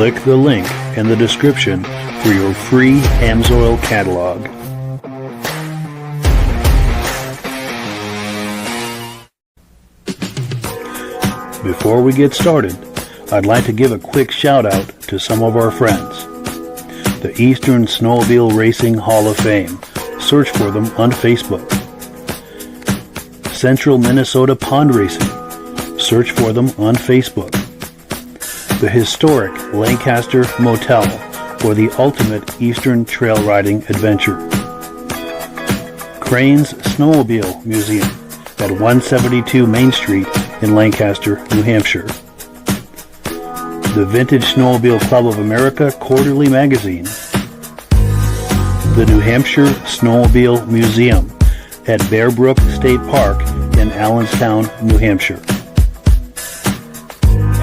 Click the link in the description for your free Amsoil catalog. Before we get started, I'd like to give a quick shout out to some of our friends. The Eastern Snowmobile Racing Hall of Fame. Search for them on Facebook. Central Minnesota Pond Racing. Search for them on Facebook. The historic Lancaster Motel for the ultimate Eastern trail riding adventure. Crane's Snowmobile Museum at 172 Main Street in Lancaster, New Hampshire. The Vintage Snowmobile Club of America Quarterly Magazine. The New Hampshire Snowmobile Museum at Bearbrook State Park in Allenstown, New Hampshire.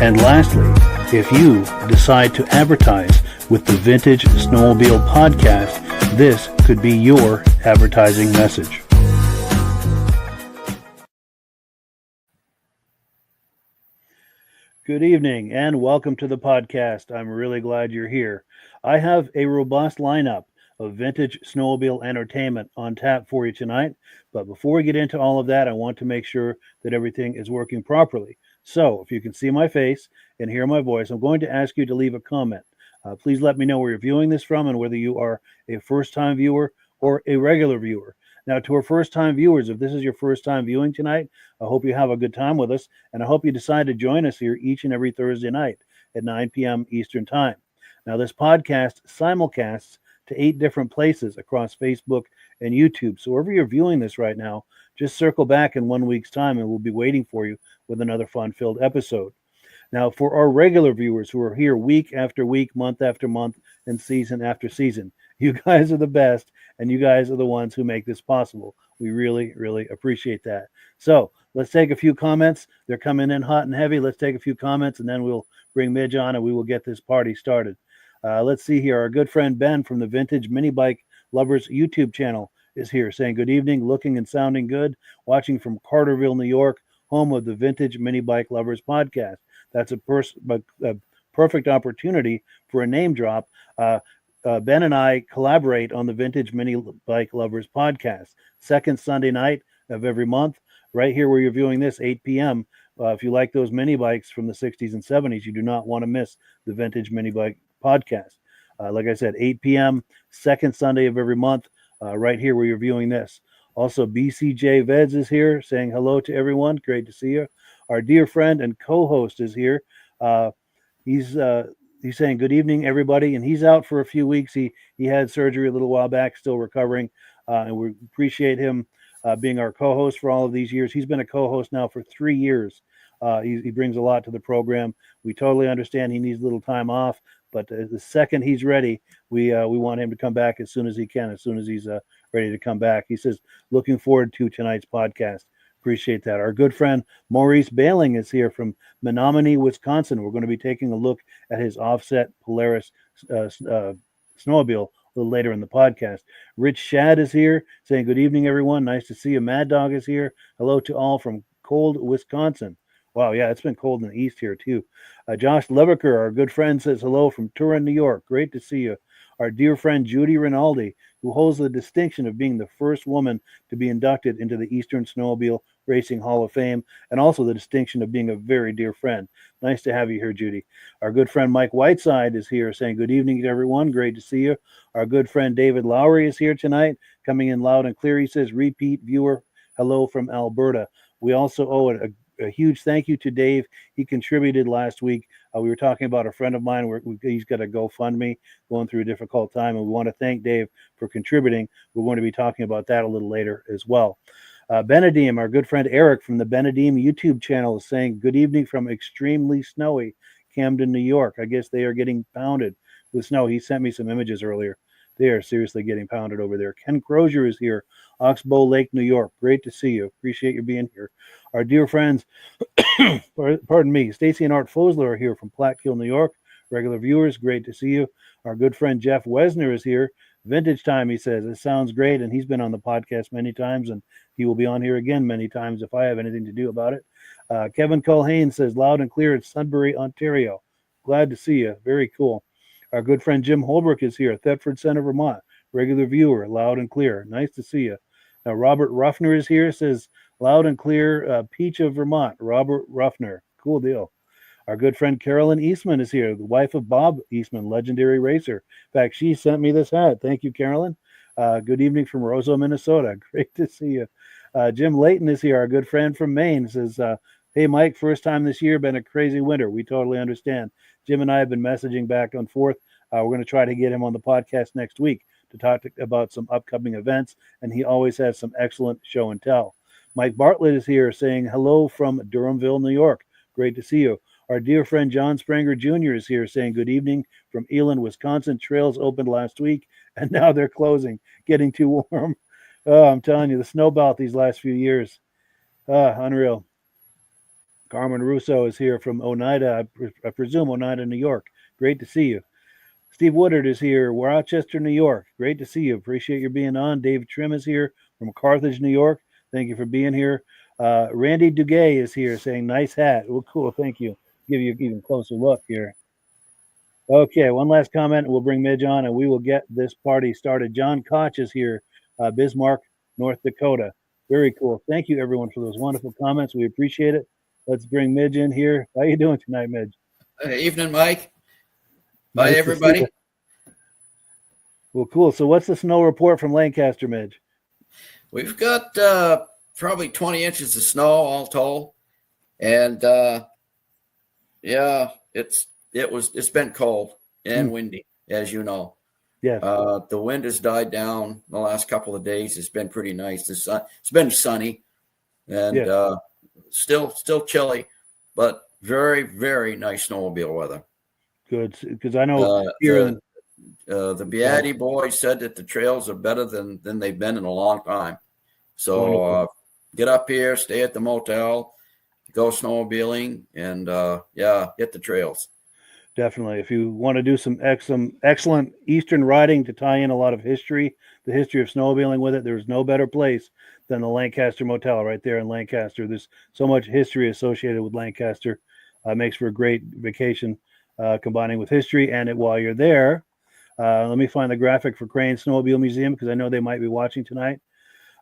And lastly, if you decide to advertise with the Vintage Snowmobile Podcast, this could be your advertising message. Good evening and welcome to the podcast. I'm really glad you're here. I have a robust lineup of vintage snowmobile entertainment on tap for you tonight. But before we get into all of that, I want to make sure that everything is working properly. So if you can see my face and hear my voice, I'm going to ask you to leave a comment. Please let me know where you're viewing this from and whether you are a first-time viewer or a regular viewer. Now, to our first-time viewers, if this is your first time viewing tonight, I hope you have a good time with us, and I hope you decide to join us here each and every Thursday night at 9 p.m. Eastern Time. Now, this podcast simulcasts to 8 different places across Facebook and YouTube. So wherever you're viewing this right now, just circle back in 1 week's time, and we'll be waiting for you with another fun-filled episode. Now, for our regular viewers who are here week after week, month after month, and season after season, you guys are the best, and you guys are the ones who make this possible. We really, really appreciate that. So let's take a few comments. They're coming in hot and heavy. Let's take a few comments, and then we'll bring Midge on, and we will get this party started. Let's see here. Our good friend Ben from the Vintage Mini Bike Lovers YouTube channel is here saying, good evening, looking and sounding good, watching from Carterville, New York, home of the Vintage Mini Bike Lovers podcast. That's a perfect opportunity for a name drop. Ben and I collaborate on the Vintage Mini Bike Lovers podcast, second Sunday night of every month, right here where you're viewing this, 8 p.m. If you like those mini bikes from the 60s and 70s, you do not want to miss the Vintage Mini Bike podcast. Like I said, 8 p.m., second Sunday of every month, right here where you're viewing this. Also, BCJ Veds is here saying hello to everyone. Great to see you. Our dear friend and co-host is here. He's saying good evening, everybody, and he's out for a few weeks. He had surgery a little while back, still recovering, and we appreciate him being our co-host for all of these years. He's been a co-host now for 3 years. He brings a lot to the program. We totally understand he needs a little time off, but the second he's ready, we want him to come back as soon as he can, as soon as he's ready to come back. He says, looking forward to tonight's podcast. Appreciate that. Our good friend Maurice Bailing is here from Menominee, Wisconsin. We're going to be taking a look at his offset Polaris snowmobile a little later in the podcast. Rich Shad is here saying, good evening, everyone. Nice to see you. Mad Dog is here. Hello to all from cold Wisconsin. Wow, yeah, it's been cold in the east here, too. Josh Leviker, our good friend, says hello from Turin, New York. Great to see you. Our dear friend Judy Rinaldi, who holds the distinction of being the first woman to be inducted into the Eastern Snowmobile Racing Hall of Fame, and also the distinction of being a very dear friend. Nice to have you here, Judy. Our good friend Mike Whiteside is here saying good evening to everyone. Great to see you. Our good friend David Lowry is here tonight, coming in loud and clear. He says, repeat viewer, hello from Alberta. We also owe a huge thank you to Dave. He contributed last week. We were talking about a friend of mine where he's got a GoFundMe going through a difficult time, and we want to thank Dave for contributing. We're going to be talking about that a little later as well. Benedim, our good friend Eric from the Benedim YouTube channel, is saying good evening from extremely snowy Camden, New York. I guess they are getting pounded with snow. He sent me some images earlier. They are seriously getting pounded over there. Ken Crozier is here, Oxbow Lake, New York. Great to see you. Appreciate you being here. Our dear friends, pardon me, Stacy and Art Fosler are here from Plattkill, New York. Regular viewers, great to see you. Our good friend Jeff Wesner is here. Vintage time, he says. It sounds great, and he's been on the podcast many times, and he will be on here again many times if I have anything to do about it. Kevin Culhane says, loud and clear, it's Sudbury, Ontario. glad to see you. Very cool. Our good friend Jim Holbrook is here, Thetford Center, Vermont. Regular viewer, loud and clear. Nice to see you. Now, Robert Ruffner is here, says loud and clear, Peach of Vermont. Robert Ruffner. Cool deal. Our good friend Carolyn Eastman is here, the wife of Bob Eastman, legendary racer. In fact, she sent me this hat. Thank you, Carolyn. Good evening from Roseau, Minnesota. Great to see you. Jim Layton is here, our good friend from Maine. Says, hey, Mike, first time this year, been a crazy winter. We totally understand. Jim and I have been messaging back and forth. We're going to try to get him on the podcast next week to talk about some upcoming events, and he always has some excellent show and tell. Mike Bartlett is here saying hello from Durhamville, New York. Great to see you. Our dear friend John Spranger Jr. is here saying good evening from Eland, Wisconsin. Trails opened last week, and now they're closing, getting too warm. Oh, I'm telling you, the snow bout these last few years. Unreal. Carmen Russo is here from Oneida, I presume Oneida, New York. Great to see you. Steve Woodard is here, Rochester, New York. Great to see you. Appreciate your being on. Dave Trim is here from Carthage, New York. Thank you for being here. Randy Duguay is here saying, nice hat. Well, cool. Thank you. Give you an even closer look here. Okay, one last comment. We'll bring Midge on, and we will get this party started. John Koch is here, Bismarck, North Dakota. Very cool. Thank you, everyone, for those wonderful comments. We appreciate it. Let's bring Midge in here. How you doing tonight, Midge? Evening, Mike. Bye, everybody. Well, cool. So what's the snow report from Lancaster, Midge? We've got probably 20 inches of snow all told. And yeah, it's been cold and windy, as you know. Yeah. The wind has died down the last couple of days. It's been pretty nice. It's been sunny and still chilly, but very, very nice snowmobile weather. Good, because I know the Beatty boys said that the trails are better than they've been in a long time. So get up here, stay at the motel, go snowmobiling, and hit the trails. Definitely. If you want to do some excellent Eastern riding to tie in a lot of history, the history of snowmobiling with it, there's no better place than the Lancaster Motel right there in Lancaster. There's so much history associated with Lancaster. Makes for a great vacation, combining with history. And while you're there, let me find the graphic for Crane Snowmobile Museum, because I know they might be watching tonight.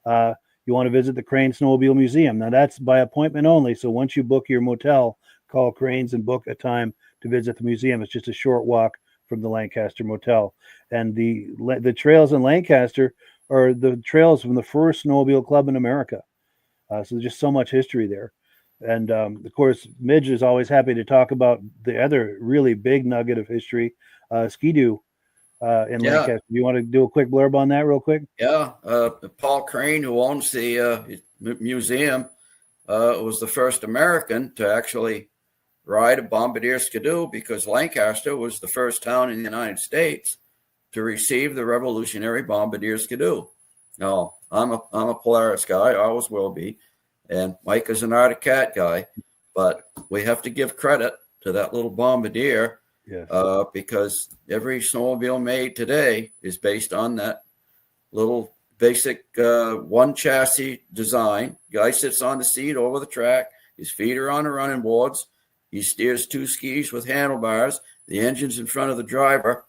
You want to visit the Crane Snowmobile Museum. Now, that's by appointment only. So once you book your motel, call Cranes and book a time to visit the museum. It's just a short walk from the Lancaster Motel. And the trails in Lancaster are the trails from the first snowmobile club in America. So there's just so much history there. And of course, Midge is always happy to talk about the other really big nugget of history, Ski-Doo in Lancaster. Do you want to do a quick blurb on that real quick? Yeah. Paul Crane, who owns the museum, was the first American to actually ride a Bombardier Ski-Doo, because Lancaster was the first town in the United States to receive the revolutionary Bombardier Ski-Doo. Now, I'm a Polaris guy, I always will be, and Mike is an Arctic Cat guy, but we have to give credit to that little Bombardier, because every snowmobile made today is based on that little basic one chassis design. Guy sits on the seat over the track, his feet are on the running boards. He steers two skis with handlebars. The engine's in front of the driver.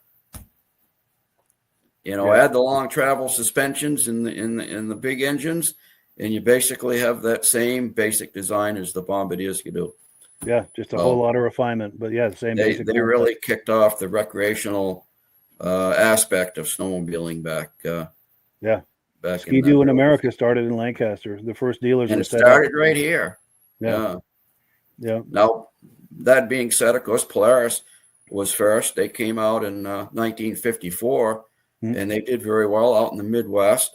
Add the long travel suspensions in the big engines, and you basically have that same basic design as the Bombardier Ski-Doo. Yeah, just a whole lot of refinement, but the same basic. They really kicked off the recreational aspect of snowmobiling back. Back Ski-Doo in America started in Lancaster. The first dealers and it started right here. Yeah. Now, that being said, of course, Polaris was first. They came out in 1954, and they did very well out in the Midwest,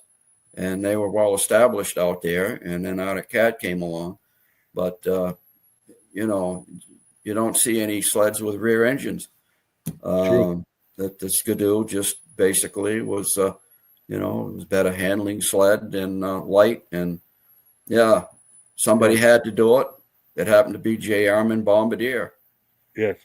and they were well established out there. And then Arctic Cat came along, but you don't see any sleds with rear engines. That the Ski-Doo just basically was, it was better handling sled and light, and somebody had to do it. It happened to be J. Armin Bombardier. Yes.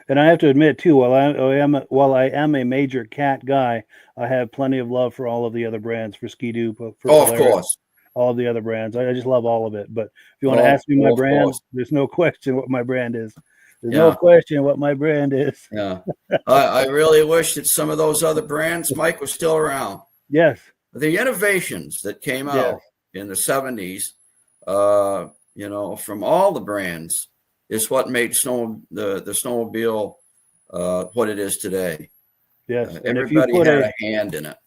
And I have to admit, too, while I am a major cat guy, I have plenty of love for all of the other brands, for Ski-Doo, for Polaris, of course. All of the other brands. I just love all of it. But if you want to ask me my brand, there's no question what my brand is. There's no question what my brand is. Yeah. I really wish that some of those other brands, Mike, was still around. Yes. The innovations that came out in the 70s, from all the brands is what made the snowmobile what it is today. Yes. And everybody had a hand in it.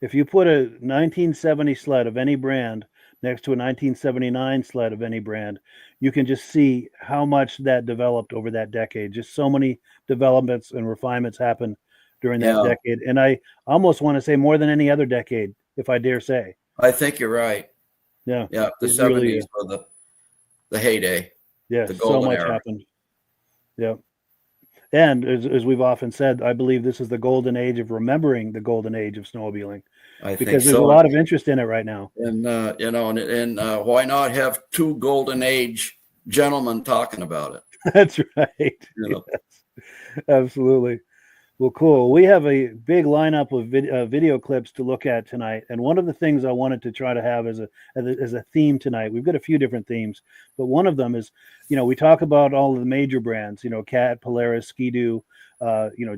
If you put a 1970 sled of any brand next to a 1979 sled of any brand, you can just see how much that developed over that decade. Just so many developments and refinements happened during that decade. And I almost want to say more than any other decade, if I dare say. I think you're right. Yeah. Yeah. The 70s were the heyday. Yes. So much happened. Yeah. And as we've often said, I believe this is the golden age of remembering the golden age of snowmobiling. Because there's a lot of interest in it right now. And, why not have two golden age gentlemen talking about it? That's right. Yes. Absolutely. Well, cool. We have a big lineup of video clips to look at tonight. And one of the things I wanted to try to have as a theme tonight, we've got a few different themes, but one of them is, we talk about all of the major brands, Cat, Polaris, Ski-Doo,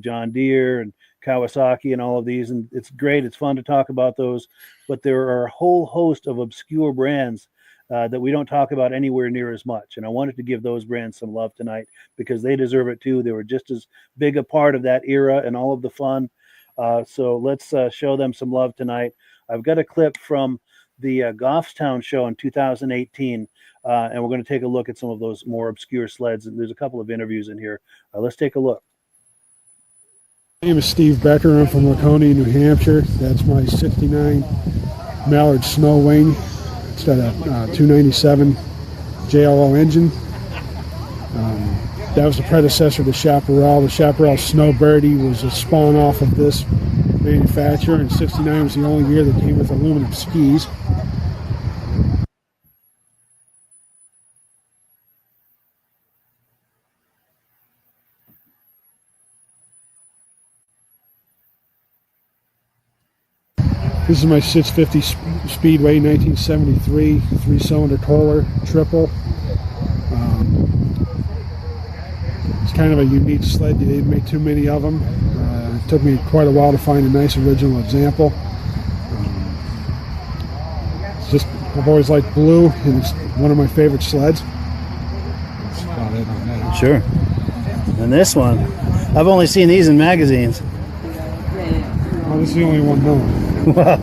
John Deere and Kawasaki and all of these. And it's great. It's fun to talk about those, but there are a whole host of obscure brands that we don't talk about anywhere near as much. And I wanted to give those brands some love tonight because they deserve it too. They were just as big a part of that era and all of the fun. So let's show them some love tonight. I've got a clip from the Goffstown show in 2018, and we're going to take a look at some of those more obscure sleds. And there's a couple of interviews in here. Let's take a look. My name is Steve Becker. I'm from Laconia, New Hampshire. That's my 69 Mallard Snow Wing. It's got a 297 JLO engine. That was the predecessor to Chaparral. The Chaparral Snowbirdie was a spawn off of this manufacturer, and 69 was the only year that came with aluminum skis. This is my 650 Speedway 1973 three-cylinder Kohler triple. It's kind of a unique sled. They didn't make too many of them. It took me quite a while to find a nice original example. I've always liked blue, and it's one of my favorite sleds. That's about it on that. Sure. And this one, I've only seen these in magazines. Oh, this is the only one known. Wow.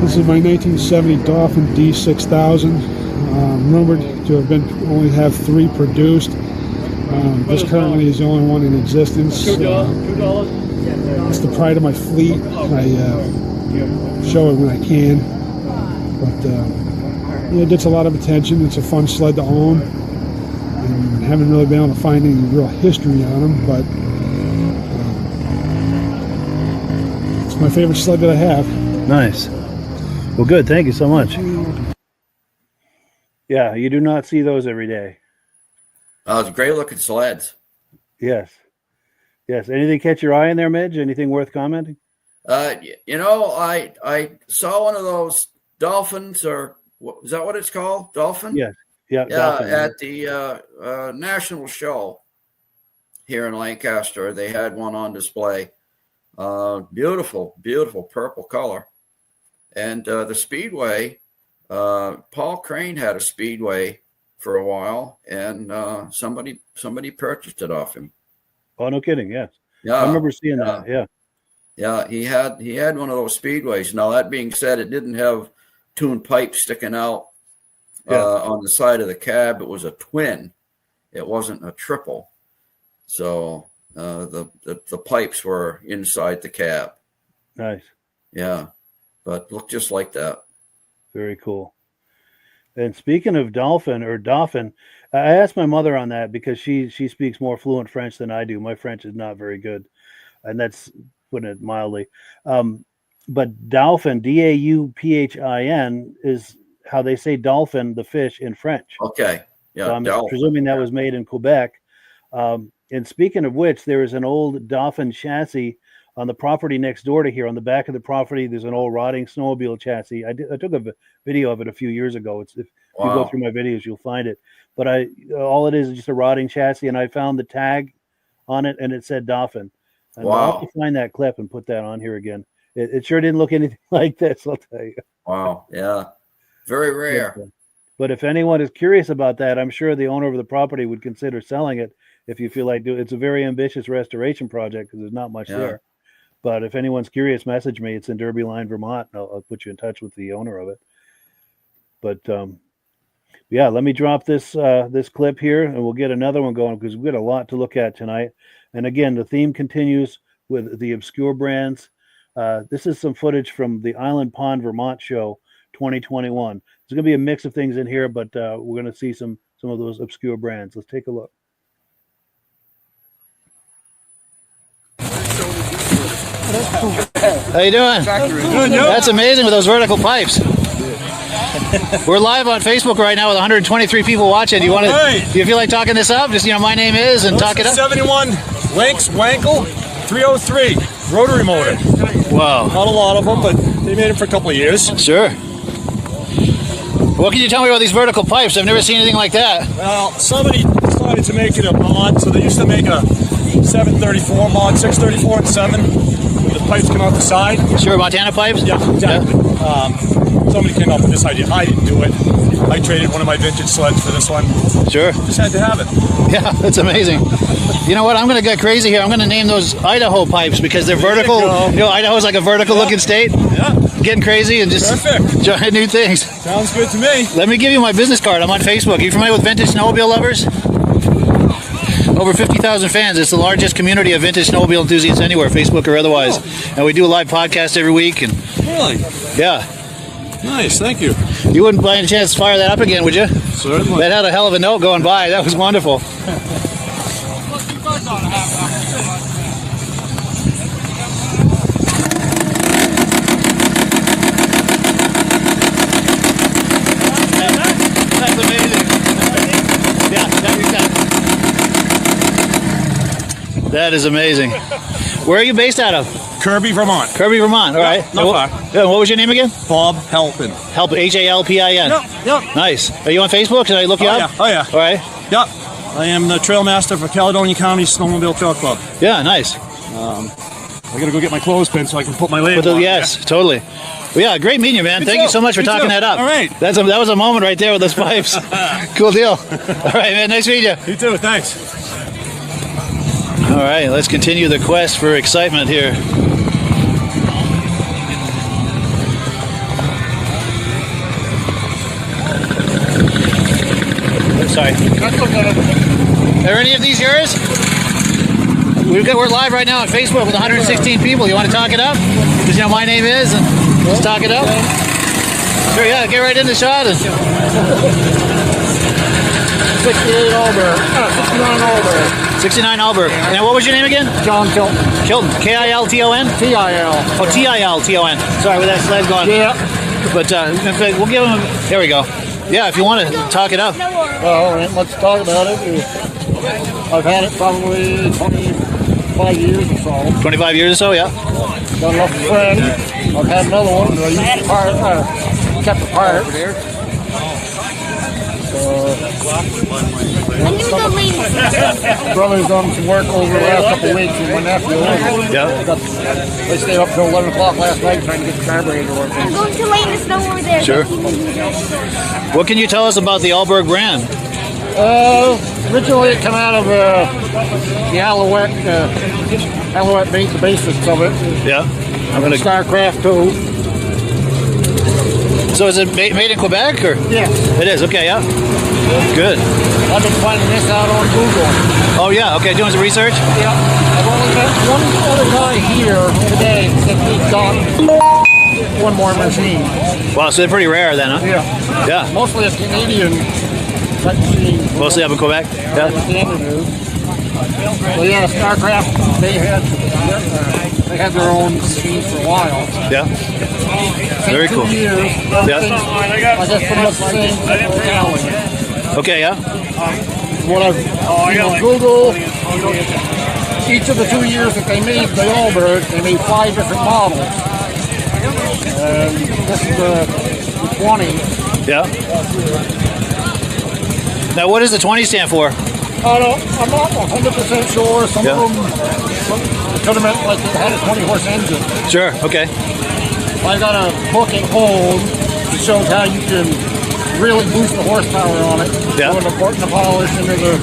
This is my 1970 Dolphin D6000, rumored to have only have 3 produced. This currently is the only one in existence. It's the pride of my fleet. I show it when I can, but it gets a lot of attention. It's a fun sled to own, and haven't really been able to find any real history on them, but my favorite sled that I have. Nice. Well, good. Thank you so much. Yeah, you do not see those every day. It's great looking sleds. Yes. Yes. Anything catch your eye in there, Midge? Anything worth commenting? I saw one of those dolphins, or is that what it's called? Dolphin? Yes. Yeah. Dolphin. At the national show here in Lancaster. They had one on display. Beautiful purple color. And the Speedway, Paul Crane had a Speedway for a while, and somebody purchased it off him. Oh, no kidding. Yes. Yeah. I remember seeing that. Yeah. Yeah. He had one of those Speedways. Now, that being said, it didn't have tuned pipes sticking out on the side of the cab. It was a twin. It wasn't a triple. So the pipes were inside the cab. Nice. Yeah. But looked just like that. Very cool. And speaking of Dolphin, I asked my mother on that because she speaks more fluent French than I do. My French is not very good, and that's putting it mildly. But Dolphin, Dauphin, is how they say dolphin, the fish, in French. Okay. Yeah. So I'm presuming that was made in Quebec. And speaking of which, there is an old Dolphin chassis on the property next door to here. On the back of the property, there's an old rotting snowmobile chassis. I took a video of it a few years ago. If you go through my videos, you'll find it. But all it is just a rotting chassis, and I found the tag on it, and it said Dolphin. And I'll have to find that clip and put that on here again. It sure didn't look anything like this, I'll tell you. Wow, yeah. Very rare. But if anyone is curious about that, I'm sure the owner of the property would consider selling it if you feel like doing it. It's a very ambitious restoration project because there's not much there. But if anyone's curious, message me. It's in Derby Line, Vermont. I'll put you in touch with the owner of it. But yeah, let me drop this this clip here, and we'll get another one going because we've got a lot to look at tonight. And again, the theme continues with the obscure brands. This is some footage from the Island Pond, Vermont show 2021. There's going to be a mix of things in here, but we're going to see some of those obscure brands. Let's take a look. How you doing? That's amazing with those vertical pipes. We're live on Facebook right now with 123 people watching. Do you feel like talking this up? Just, my name is, and talk it up. 71 Lynx Wankel 303 rotary motor. Wow. Not a lot of them, but they made them for a couple of years. Sure. What can you tell me about these vertical pipes? I've never seen anything like that. Well, somebody decided to make it a mod, so they used to make a 734 mod, 634 and 7. The pipes come out the side. Sure, Montana pipes? Yeah, exactly. Yeah. Somebody came up with this idea. I didn't do it. I traded one of my vintage sleds for this one. Sure. Just had to have it. Yeah, that's amazing. You know what? I'm going to get crazy here. I'm going to name those Idaho pipes because they're vertical. Idaho's like a vertical looking state. Yeah. Getting crazy and just trying new things. Sounds good to me. Let me give you my business card. I'm on Facebook. Are you familiar with Vintage Snowmobile Lovers? Over 50,000 fans. It's the largest community of vintage snowmobile enthusiasts anywhere, Facebook or otherwise. And we do a live podcast every week. And really? Yeah. Nice, thank you. You wouldn't by any chance fire that up again, would you? Certainly. That had a hell of a note going by. That was wonderful. That's amazing. Yeah, that is amazing. Where are you based out of? Kirby, Vermont. Kirby, Vermont. All right. Not far. Yeah, what was your name again? Bob Halpin. Halpin. Yep. Nice. Are you on Facebook? Can I look you up? Oh, yeah. All right. Yep. I am the trail master for Caledonia County Snowmobile Trail Club. Yeah, nice. I gotta go get my clothespin so I can put my label on. Yes, totally. Well, yeah, great meeting you, man. Thank you so much for talking that up. All right. That was a moment right there with those pipes. Cool deal. All right, man. Nice meeting you. You too. Thanks. All right, let's continue the quest for excitement here. Sorry. Are any of these yours? We're live right now on Facebook with 116 people. You want to talk it up? Because my name is, and let's talk it up. Sure, yeah, get right in the shot. 68 Alberg. 69 Alberg. 69 Alberg. And what was your name again? John Kilton. Kilton. K-I-L-T-O-N? T-I-L. Oh, T-I-L-T-O-n. Sorry, with that sled going. Yeah. But in fact, we'll give him. There we go. Yeah, if you want to talk it up. Well, all right, let's talk about it. I've had it probably 25 years or so. 25 years or so, yeah. Got enough friend. I've had another one that I used to kept apart. Brother's done some work over the last couple of weeks with my nephew. Yeah. They stayed up till 11 o'clock last night trying to get the carburetor working. I'm going to lay in the snow over there. Sure. What can you tell us about the Alberg brand? Originally it came out of the Alouette. Alouette made the basis of it. Yeah. I'm going to Starcraft too. So is it made in Quebec or? Yeah. It is. Okay. Yeah. Good. I've been finding this out on Google. Oh yeah. Okay. Doing some research. Yeah. I've only met one other guy here today that he's got one more machine. Wow. So they're pretty rare then, huh? Yeah. Yeah. Mostly a Canadian type machine. Mostly up in Quebec. Yeah. So yeah, Starcraft, they had their own machine for a while. Yeah. Very cool. 2 years. Yeah. I guess pretty much the same. Okay. Yeah. What I've Google, each of the 2 years that they made the Alberg, they made 5 different models. And this is the 20. Yeah. Now, what does the 20 stand for? I'm not 100% sure. Some of them could have meant like it had a 20-horse engine. Sure. Okay. I got a book at home that shows how you can really boost the horsepower on it. Yeah. Putting the polish into the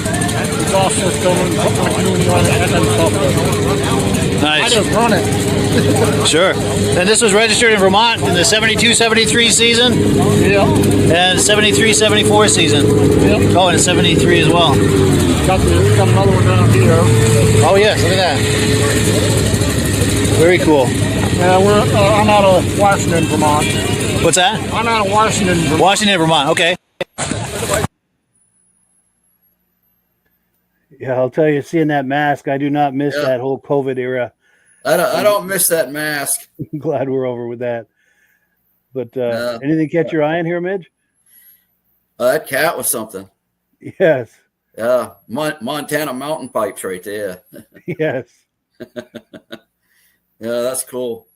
exhaust system and putting the tuning on it and then stuff. Nice. I just run it. Sure. And this was registered in Vermont in the 72-73 season Yeah. and 73-74 season. Yeah. Oh, and 73 as well. Got another one down here. Oh, yes. Look at that. Very cool. Yeah, I'm out of Washington, Vermont. What's that? I'm out of Washington, Vermont. Washington, Vermont. Okay. Yeah, I'll tell you, seeing that mask, I do not miss that whole COVID era. I don't miss that mask. I'm glad we're over with that. But anything catch your eye in here, Midge? That cat was something. Yes. Yeah, Montana mountain pipes right there. Yes. Yeah, that's cool.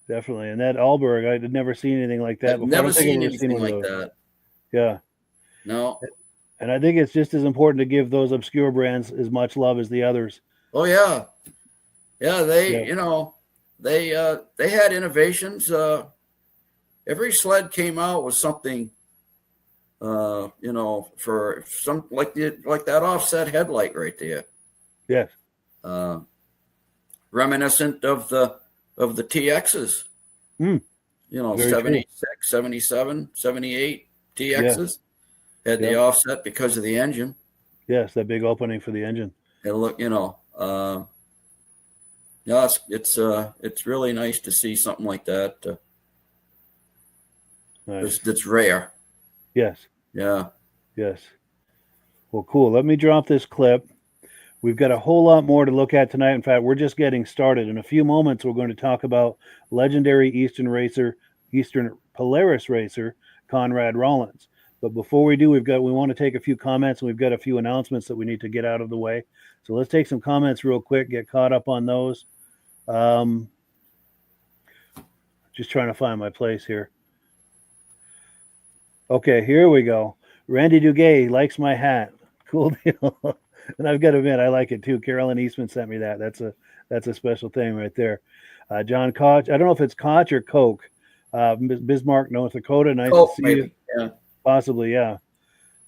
Definitely. And that Alberg, I had never seen anything like that I've before. never seen anything one of like those. that. Yeah. No. And I think it's just as important to give those obscure brands as much love as the others. Oh yeah. Yeah, they had innovations. Every sled came out with something for some like that offset headlight right there. Yes. Reminiscent of the TXs. Very 76, 77, 78 TXs had the offset because of the engine. Yes, that big opening for the engine. And look, it's really nice to see something like that. Nice. That's rare. Yes. Yeah. Yes. Well, cool. Let me drop this clip. We've got a whole lot more to look at tonight. In fact, we're just getting started. In a few moments, we're going to talk about legendary Eastern Polaris racer, Conrad Rollins. But before we do, we want to take a few comments, and we've got a few announcements that we need to get out of the way. So let's take some comments real quick, get caught up on those. Just trying to find my place here. Okay, here we go. Randy Duguay likes my hat. Cool deal. And I've got to admit, I like it too. Carolyn Eastman sent me that. That's a special thing right there. John Koch. I don't know if it's Koch or Coke. Bismarck, North Dakota. Nice to see you. Yeah. Possibly, yeah.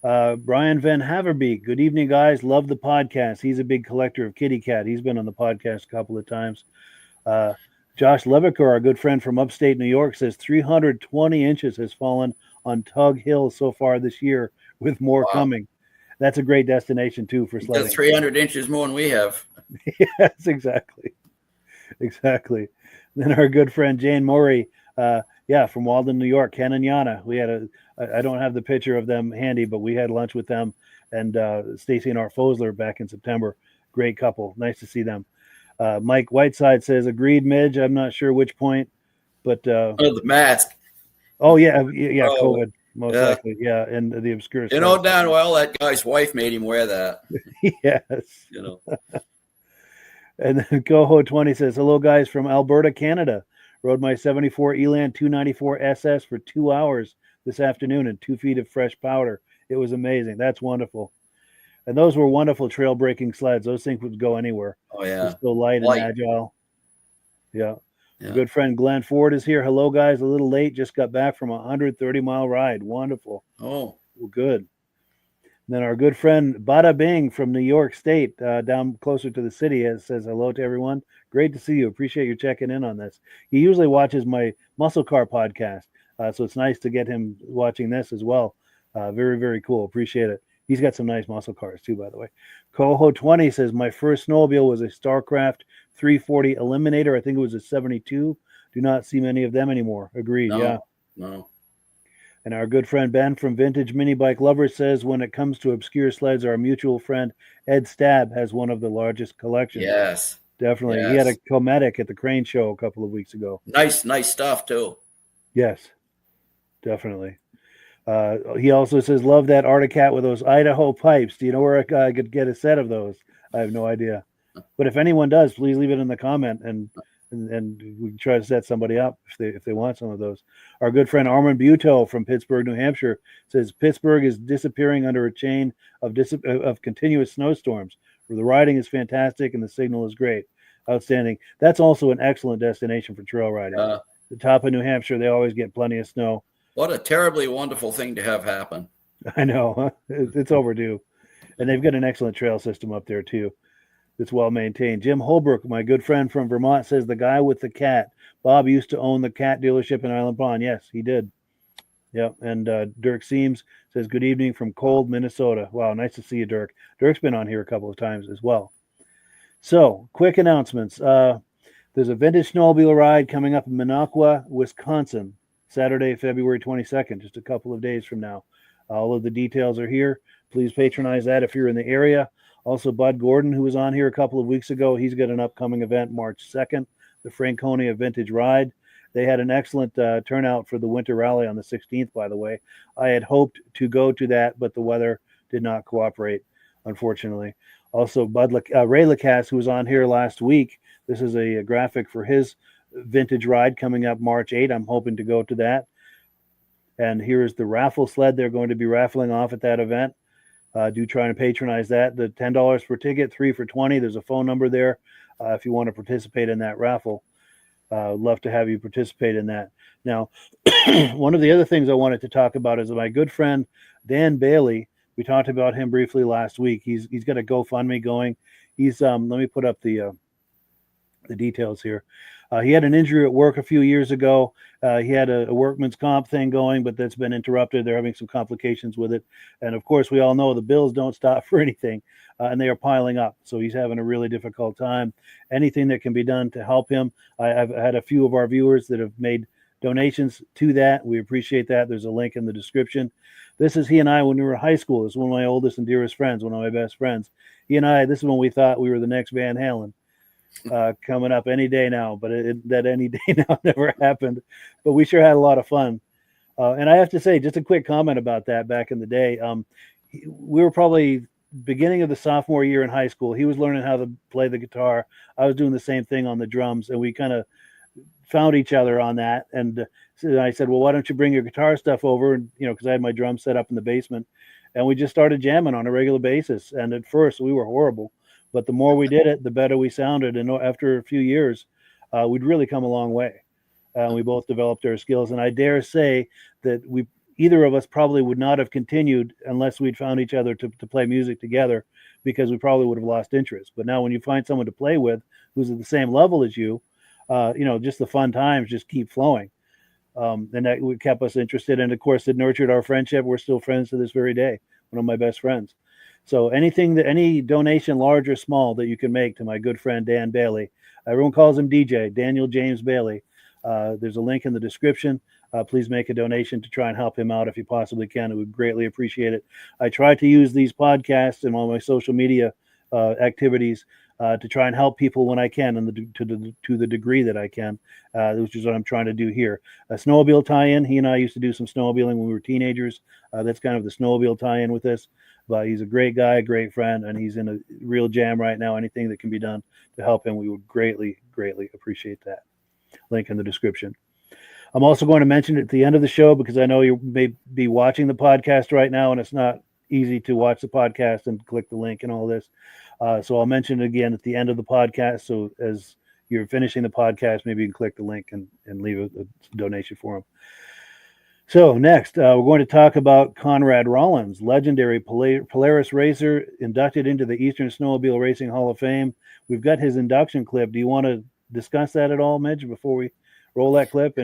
Brian Van Haverbeek. Good evening, guys. Love the podcast. He's a big collector of kitty cat. He's been on the podcast a couple of times. Josh Levicker, our good friend from upstate New York, says 320 inches has fallen on Tug Hill so far this year, with more coming. That's a great destination too for sledding. 300 inches more than we have. Yes, exactly. Then our good friend Jane Murray, from Walden, New York, Ken and Yana. We had I don't have the picture of them handy, but we had lunch with them and Stacy and Art Fosler back in September. Great couple. Nice to see them. Mike Whiteside says, agreed, Midge. I'm not sure which point, but the mask. Oh yeah, COVID. Most likely, and the obscure. Darn well that guy's wife made him wear that. Yes. And then Coho 20 says, hello, guys from Alberta, Canada. Rode my 74 Elan 294 SS for 2 hours this afternoon and 2 feet of fresh powder. It was amazing. That's wonderful. And those were wonderful trail breaking sleds. Those things would go anywhere. Oh, yeah. They're still light and agile. Yeah. Good friend Glenn Ford is here. Hello, guys. A little late. Just got back from a 130-mile ride. Wonderful. Oh. Well, good. And then our good friend Bada Bing from New York State, down closer to the city, says hello to everyone. Great to see you. Appreciate you checking in on this. He usually watches my Muscle Car podcast, so it's nice to get him watching this as well. Very, very cool. Appreciate it. He's got some nice muscle cars too, by the way. Coho 20 says, my first snowmobile was a Starcraft 340 Eliminator. I think it was a 72. Do not see many of them anymore. Agreed. No. And our good friend Ben from Vintage Mini Bike Lovers says, when it comes to obscure sleds, our mutual friend Ed Stab has one of the largest collections. Yes. Definitely. Yes. He had a Cometic at the Crane Show a couple of weeks ago. Nice stuff too. Yes, definitely. He also says, love that Articat with those Idaho pipes. Do you know where I could get a set of those? I have no idea. But if anyone does, please leave it in the comment and and we can try to set somebody up if they want some of those. Our good friend Armand Buteau from Pittsburgh, New Hampshire says Pittsburgh is disappearing under a chain of continuous snowstorms. Where the riding is fantastic and the signal is great. Outstanding. That's also an excellent destination for trail riding. The top of New Hampshire, they always get plenty of snow. What a terribly wonderful thing to have happen. I know, huh? It's overdue. And they've got an excellent trail system up there too. It's well maintained. Jim Holbrook, my good friend from Vermont, says the guy with the cat. Bob used to own the cat dealership in Island Pond. Yes, he did. Yep. And Dirk Seams says, good evening from cold Minnesota. Wow, nice to see you, Dirk. Dirk's been on here a couple of times as well. So, quick announcements. There's a vintage snowmobile ride coming up in Minocqua, Wisconsin, Saturday, February 22nd, just a couple of days from now. All of the details are here. Please patronize that if you're in the area. Also, Bud Gordon, who was on here a couple of weeks ago, he's got an upcoming event March 2nd, the Franconia Vintage Ride. They had an excellent turnout for the Winter Rally on the 16th, by the way. I had hoped to go to that, but the weather did not cooperate, unfortunately. Also, Ray Lacasse, who was on here last week, this is a graphic for his vintage ride coming up March 8th. I'm hoping to go to that. And here's the raffle sled they're going to be raffling off at that event. Do try and patronize that. The $10 per ticket, 3 for $20. There's a phone number there if you want to participate in that raffle. Love to have you participate in that. Now, one of the other things I wanted to talk about is my good friend Dan Bailey. We talked about him briefly last week. He's got a GoFundMe going. He's let me put up the details here. He had an injury at work a few years ago. He had a workman's comp thing going, but that's been interrupted. They're having some complications with it. And of course, we all know the bills don't stop for anything, and they are piling up. So he's having a really difficult time. Anything that can be done to help him. I've had a few of our viewers that have made donations to that. We appreciate that. There's a link in the description. This is he and I when we were in high school. This is one of my oldest and dearest friends, one of my best friends. He and I, this is when we thought we were the next Van Halen. Coming up any day now, but that any day now never happened. But we sure had a lot of fun. And I have to say, just a quick comment about that back in the day. We were probably beginning of the sophomore year in high school. He was learning how to play the guitar. I was doing the same thing on the drums, and we kind of found each other on that. And I said, well, why don't you bring your guitar stuff over? And, because I had my drums set up in the basement, and we just started jamming on a regular basis. And at first we were horrible. But the more we did it, the better we sounded. And after a few years, we'd really come a long way. We both developed our skills. And I dare say that either of us probably would not have continued unless we'd found each other to play music together, because we probably would have lost interest. But now when you find someone to play with who's at the same level as you, just the fun times just keep flowing. And that kept us interested. And, of course, it nurtured our friendship. We're still friends to this very day, one of my best friends. So any donation, large or small, that you can make to my good friend Dan Bailey, everyone calls him DJ, Daniel James Bailey. There's a link in the description. Please make a donation to try and help him out if you possibly can. It would greatly appreciate it. I try to use these podcasts and all my social media activities to try and help people when I can, and to the degree that I can, which is what I'm trying to do here. A snowmobile tie-in. He and I used to do some snowmobiling when we were teenagers. That's kind of the snowmobile tie-in with this. But he's a great guy, a great friend, and he's in a real jam right now. Anything that can be done to help him, we would greatly, greatly appreciate that. Link in the description. I'm also going to mention it at the end of the show, because I know you may be watching the podcast right now, and it's not easy to watch the podcast and click the link and all this. So I'll mention it again at the end of the podcast. So as you're finishing the podcast, maybe you can click the link and leave a donation for him. So next, we're going to talk about Conrad Rollins, legendary Polaris racer, inducted into the Eastern Snowmobile Racing Hall of Fame. We've got his induction clip. Do you want to discuss that at all, Midge, before we roll that clip?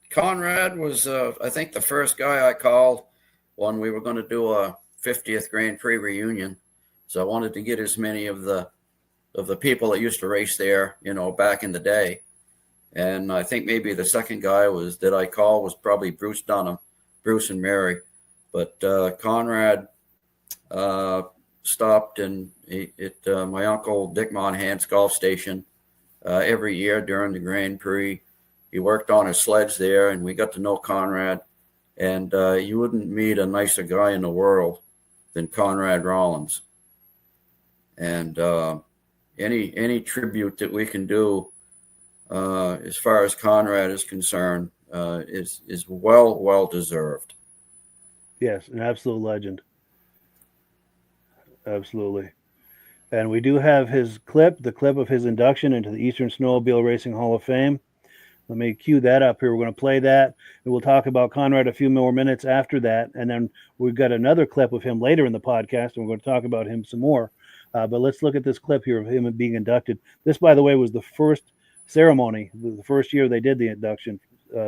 Conrad was, I think, the first guy I called when we were going to do a 50th Grand Prix reunion. So I wanted to get as many of the people that used to race there, back in the day. And I think maybe the second guy was probably Bruce Dunham, Bruce and Mary. But Conrad stopped at my uncle Dick Monahan's golf station every year during the Grand Prix. He worked on his sleds there, and we got to know Conrad. And you wouldn't meet a nicer guy in the world than Conrad Rollins. And any tribute that we can do as far as Conrad is concerned, is well deserved. Yes, an absolute legend. Absolutely. And we do have his clip, the clip of his induction into the Eastern Snowmobile Racing Hall of Fame. Let me cue that up here. We're going to play that, and we'll talk about Conrad a few more minutes after that. And then we've got another clip of him later in the podcast, and we're going to talk about him some more. But let's look at this clip here of him being inducted. This, by the way, was the first ceremony, the first year they did the induction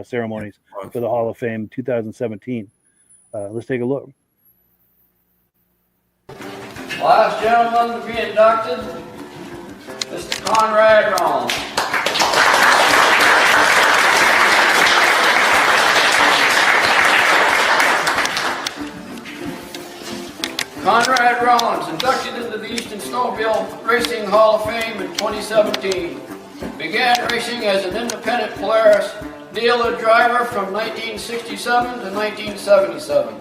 ceremonies for the Hall of Fame, 2017. Let's take a look. Last gentleman to be inducted, Mr. Conrad Rollins. Conrad Rollins, inducted into the Eastern Snowmobile Racing Hall of Fame in 2017. Began racing as an independent Polaris dealer driver from 1967 to 1977.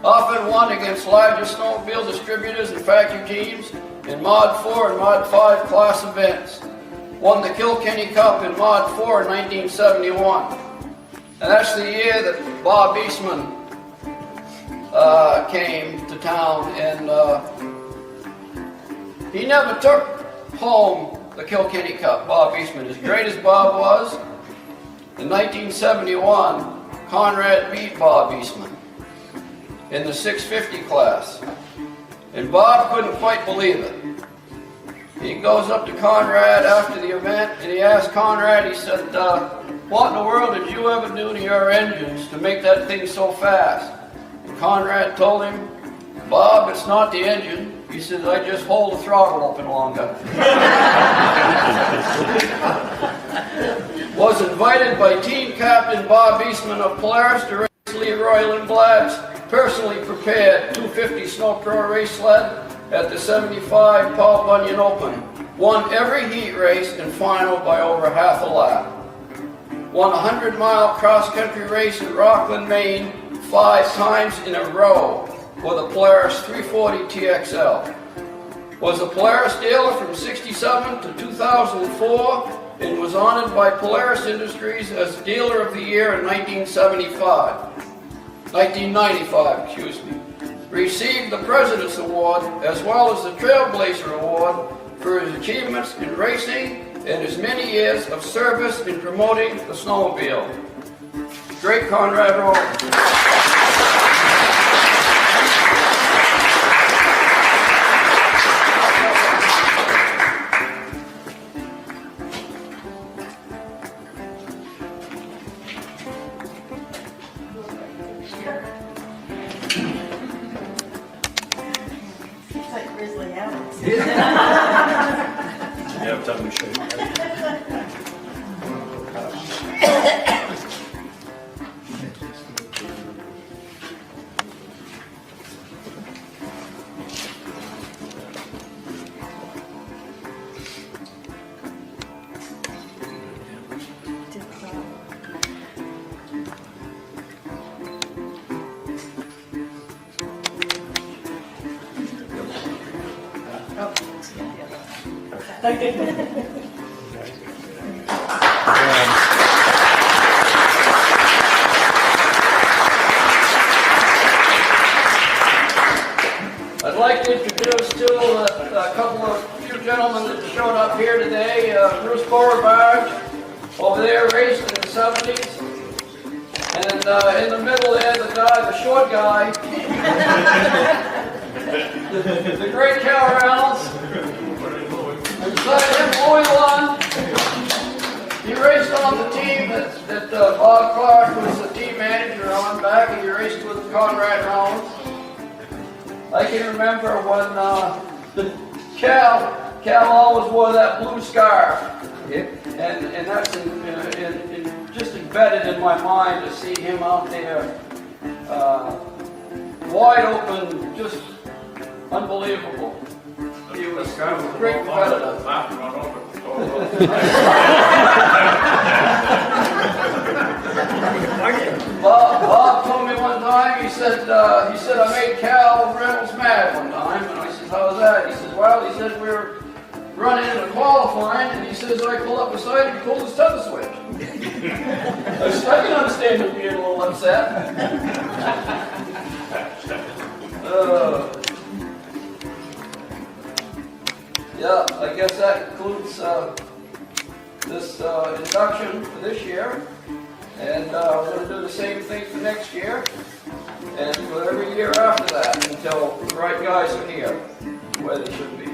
Often won against larger snowmobile distributors and factory teams in Mod 4 and Mod 5 class events. Won the Kilkenny Cup in Mod 4 in 1971. And that's the year that Bob Eastman came to town, and he never took home the Kilkenny Cup, Bob Eastman. As great as Bob was, in 1971, Conrad beat Bob Eastman in the 650 class. And Bob couldn't quite believe it. He goes up to Conrad after the event, and he asked Conrad, he said, what in the world did you ever do to your engines to make that thing so fast? And Conrad told him, Bob, it's not the engine. He said, I just hold the throttle open longer. Was invited by team captain Bob Eastman of Polaris to race Leroy Lindblad's personally prepared 250 Snow Pro race sled at the 75 Paul Bunyan Open. Won every heat race and final by over half a lap. Won a 100-mile cross-country race in Rockland, Maine 5 times in a row with a Polaris 340 TXL. Was a Polaris dealer from 67 to 2004 and was honored by Polaris Industries as Dealer of the Year in 1995, excuse me. Received the President's Award as well as the Trailblazer Award for his achievements in racing and his many years of service in promoting the snowmobile. Great Conrad Rollins. I'd like to introduce to a few gentlemen that showed up here today. Bruce Beauregard over there raced in the 70s. And in the middle there, the short guy, the great Cal Reynolds. And beside him, Louis Lund. He raced on the team that Bob Clark was the team manager on back, and he raced with Conrad Rollins. I can remember when Cal always wore that blue scarf. Yep. And that's just embedded in my mind to see him out there, wide open, just unbelievable. He was a great competitor. Bob told me one time, he said I made Cal Reynolds mad one time, and I said, how was that? He said, well, he said we were run into qualifying, and he says, I pull up beside him, he pulled his tether switch. I can understand him being a little upset. Yeah, I guess that concludes this induction for this year. And we're going to do the same thing for next year. And for every year after that, until the right guys are here, where they should be.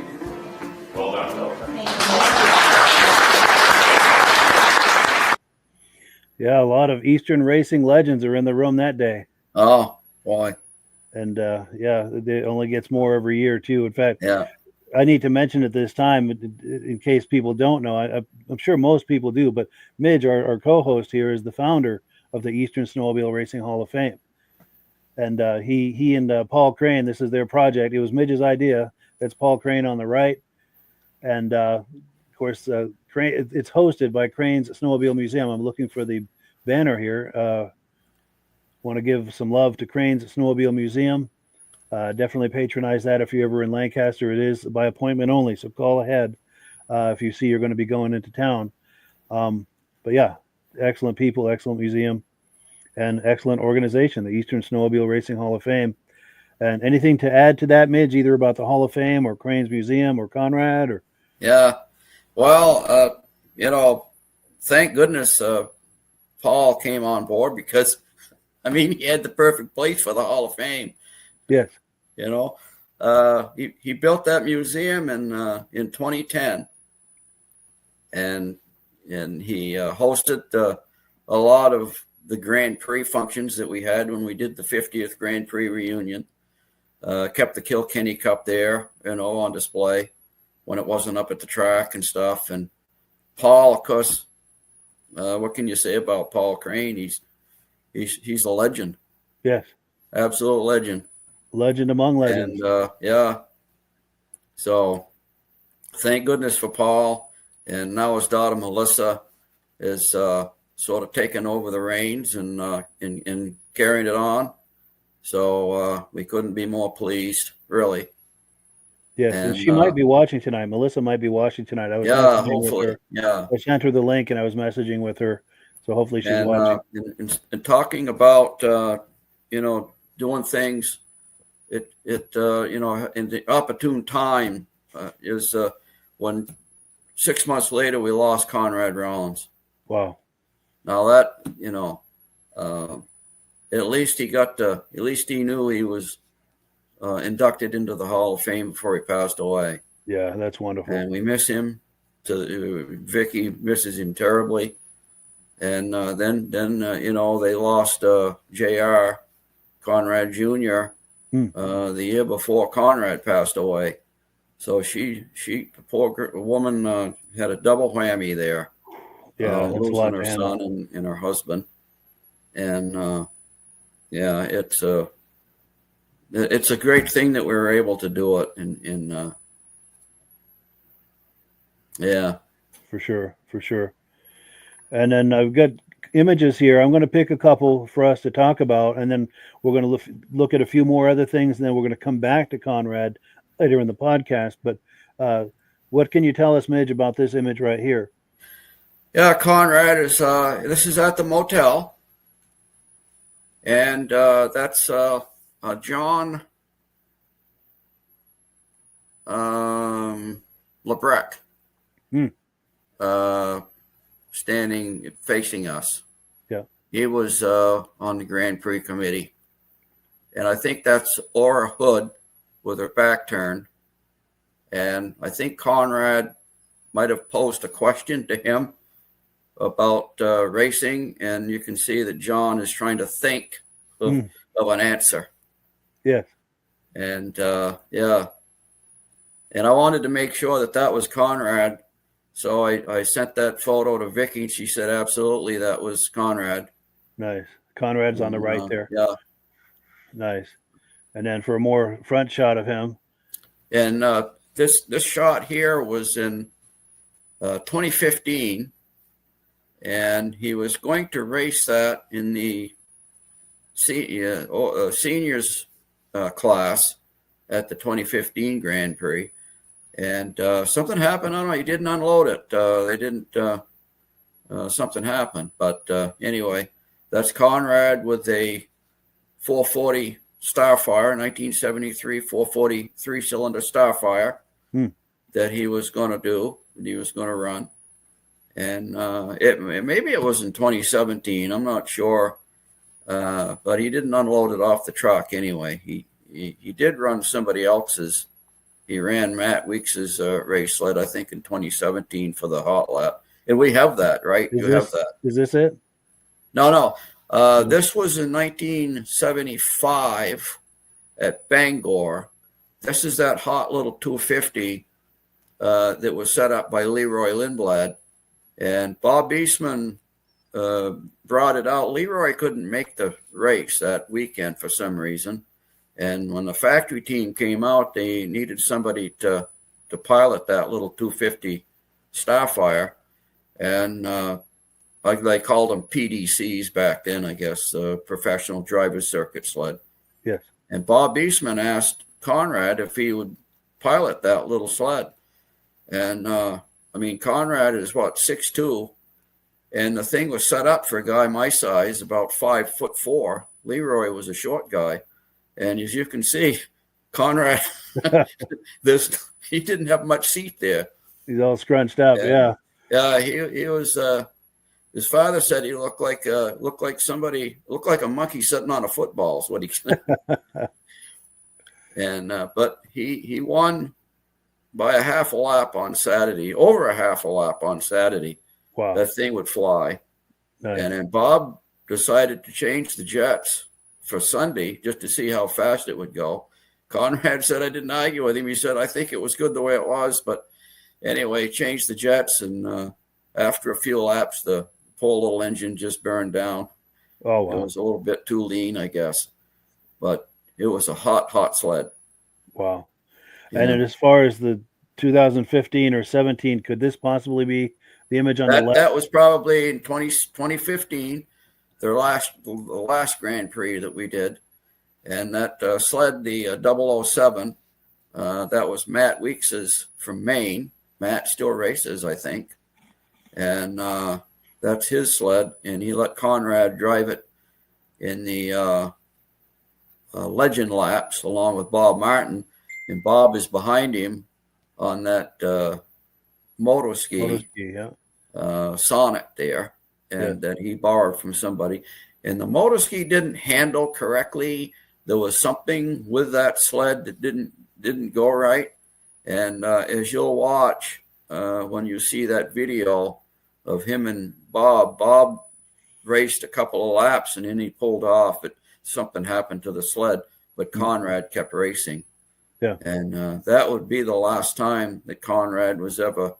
Well done, Bill. Yeah, a lot of Eastern racing legends are in the room that day. Oh, boy. And yeah, it only gets more every year too. In fact, Yeah. I need to mention at this time, in case people don't know, I'm sure most people do, but Midge, our co-host here, is the founder of the Eastern Snowmobile Racing Hall of Fame. And he and Paul Crane, this is their project. It was Midge's idea. That's Paul Crane on the right. And of course, Crane, it's hosted by Crane's Snowmobile Museum. I'm looking for the banner here. Want to give some love to Crane's Snowmobile Museum. Definitely patronize that if you're ever in Lancaster. It is by appointment only, so call ahead if you see you're going to be going into town. But yeah, excellent people, excellent museum, and excellent organization, the Eastern Snowmobile Racing Hall of Fame. And anything to add to that, Midge, either about the Hall of Fame or Crane's Museum or Conrad? Or Yeah. Well, thank goodness Paul came on board because, I mean, he had the perfect place for the Hall of Fame. Yes. He built that museum in 2010, and he hosted a lot of the Grand Prix functions that we had when we did the 50th Grand Prix reunion. Kept the Kilkenny Cup there, on display when it wasn't up at the track and stuff. And Paul, of course, what can you say about Paul Crane? He's a legend. Yes. Absolute legend. Legend among legends. And yeah, so thank goodness for Paul. And now his daughter Melissa is sort of taking over the reins and carrying it on. So we couldn't be more pleased, really. Yes, and she might be watching tonight. Melissa might be watching tonight. I was messaging with her. Yeah, I sent her the link and I was messaging with her. So hopefully she's watching. And talking about doing things. It in the opportune time is when 6 months later we lost Conrad Rollins. Wow. Now that at least he knew he was inducted into the Hall of Fame before he passed away. Yeah, that's wonderful. And we miss him. Vicky misses him terribly. And then they lost Jr. Conrad Jr. The year before Conrad passed away. So she the poor woman, had a double whammy there. Yeah, losing her son and her husband. And it's a great thing that we were able to do it. And yeah, for sure. And then I've got images here. I'm going to pick a couple for us to talk about, and then we're going to look at a few more other things, and then we're going to come back to Conrad later in the podcast. But what can you tell us, Midge, about this image right here? Yeah, Conrad is this is at the motel, and that's John LeBrec standing facing us. Yeah, he was on the Grand Prix committee, and I think that's Aura Hood with her back turned, and I think Conrad might have posed a question to him about racing, and you can see that John is trying to think of an answer. Yes. And and I wanted to make sure that was Conrad, so I sent that photo to Vicky, and she said absolutely that was Conrad. Nice. Conrad's on the right there. Yeah. Nice. And then for a more front shot of him. And this shot here was in 2015. And he was going to race that in the seniors class at the 2015 Grand Prix. And something happened. I don't know. He didn't unload it. They didn't. Something happened. But anyway, that's Conrad with a 440 Starfire, 1973 440 3-cylinder Starfire that he was going to do, that he was going to run. And maybe it was in 2017. I'm not sure. But he didn't unload it off the truck anyway. He did run somebody else's. He ran Matt Weeks's race sled, I think, in 2017 for the hot lap. And we have that, right? Have that. Is this it? No. This was in 1975 at Bangor. This is that hot little 250 that was set up by Leroy Lindblad. And Bob Eastman brought it out. Leroy couldn't make the race that weekend for some reason. And when the factory team came out, they needed somebody to pilot that little 250 Starfire. And they called them PDCs back then, I guess, professional driver's circuit sled. Yes. And Bob Eastman asked Conrad if he would pilot that little sled. And, Conrad is, 6'2", and the thing was set up for a guy my size, about 5'4". Leroy was a short guy. And as you can see, Conrad, he didn't have much seat there. He's all scrunched up, yeah. Yeah, he was. His father said he looked like a monkey sitting on a football. Is what he said. And but he won by a half a lap on Saturday, over a half a lap on Saturday. Wow, that thing would fly. Nice. And then Bob decided to change the jets for Sunday just to see how fast it would go. Conrad said, I didn't argue with him. He said, I think it was good the way it was. But anyway, changed the jets. And after a few laps, the poor little engine just burned down. Oh, wow. It was a little bit too lean, I guess. But it was a hot sled. Wow. Yeah. And then as far as the 2015 or 17, could this possibly be the image on the left? That was probably in 2015. The last Grand Prix that we did. And that sled, the 007, that was Matt Weeks's from Maine. Matt still races, I think. And that's his sled. And he let Conrad drive it in the legend laps along with Bob Martin. And Bob is behind him on that moto ski Sonnet there. And that he borrowed from somebody. And the motor ski didn't handle correctly. There was something with that sled that didn't go right. And as you'll watch when you see that video of him and Bob raced a couple of laps and then he pulled off. Something happened to the sled, but Conrad kept racing. Yeah. And that would be the last time that Conrad was ever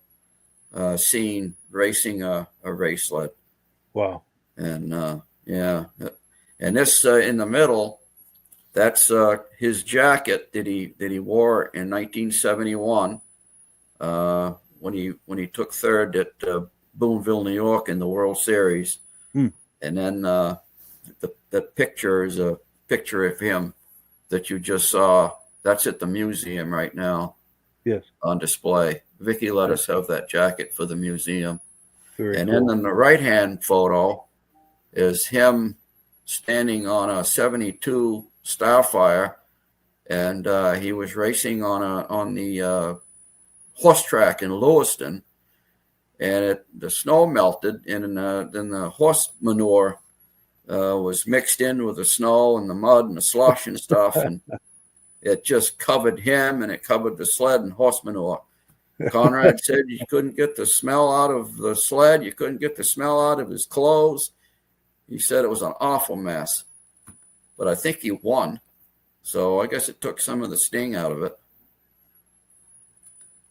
seen racing a race sled. Wow. And and this in the middle, that's his jacket that he wore in 1971 when he took third at Boonville, New York in the World Series. And then the picture is a picture of him that you just saw. That's at the museum right now. Yes. On display. Vicky let us have that jacket for the museum. Very and cool. then in the right-hand photo is him standing on a 72 Starfire, and he was racing on the horse track in Lewiston, and the snow melted, and then the horse manure was mixed in with the snow and the mud and the slush and stuff, and it just covered him, and it covered the sled and horse manure. Conrad said you couldn't get the smell out of the sled. You couldn't get the smell out of his clothes. He said it was an awful mess. But I think he won. So I guess it took some of the sting out of it.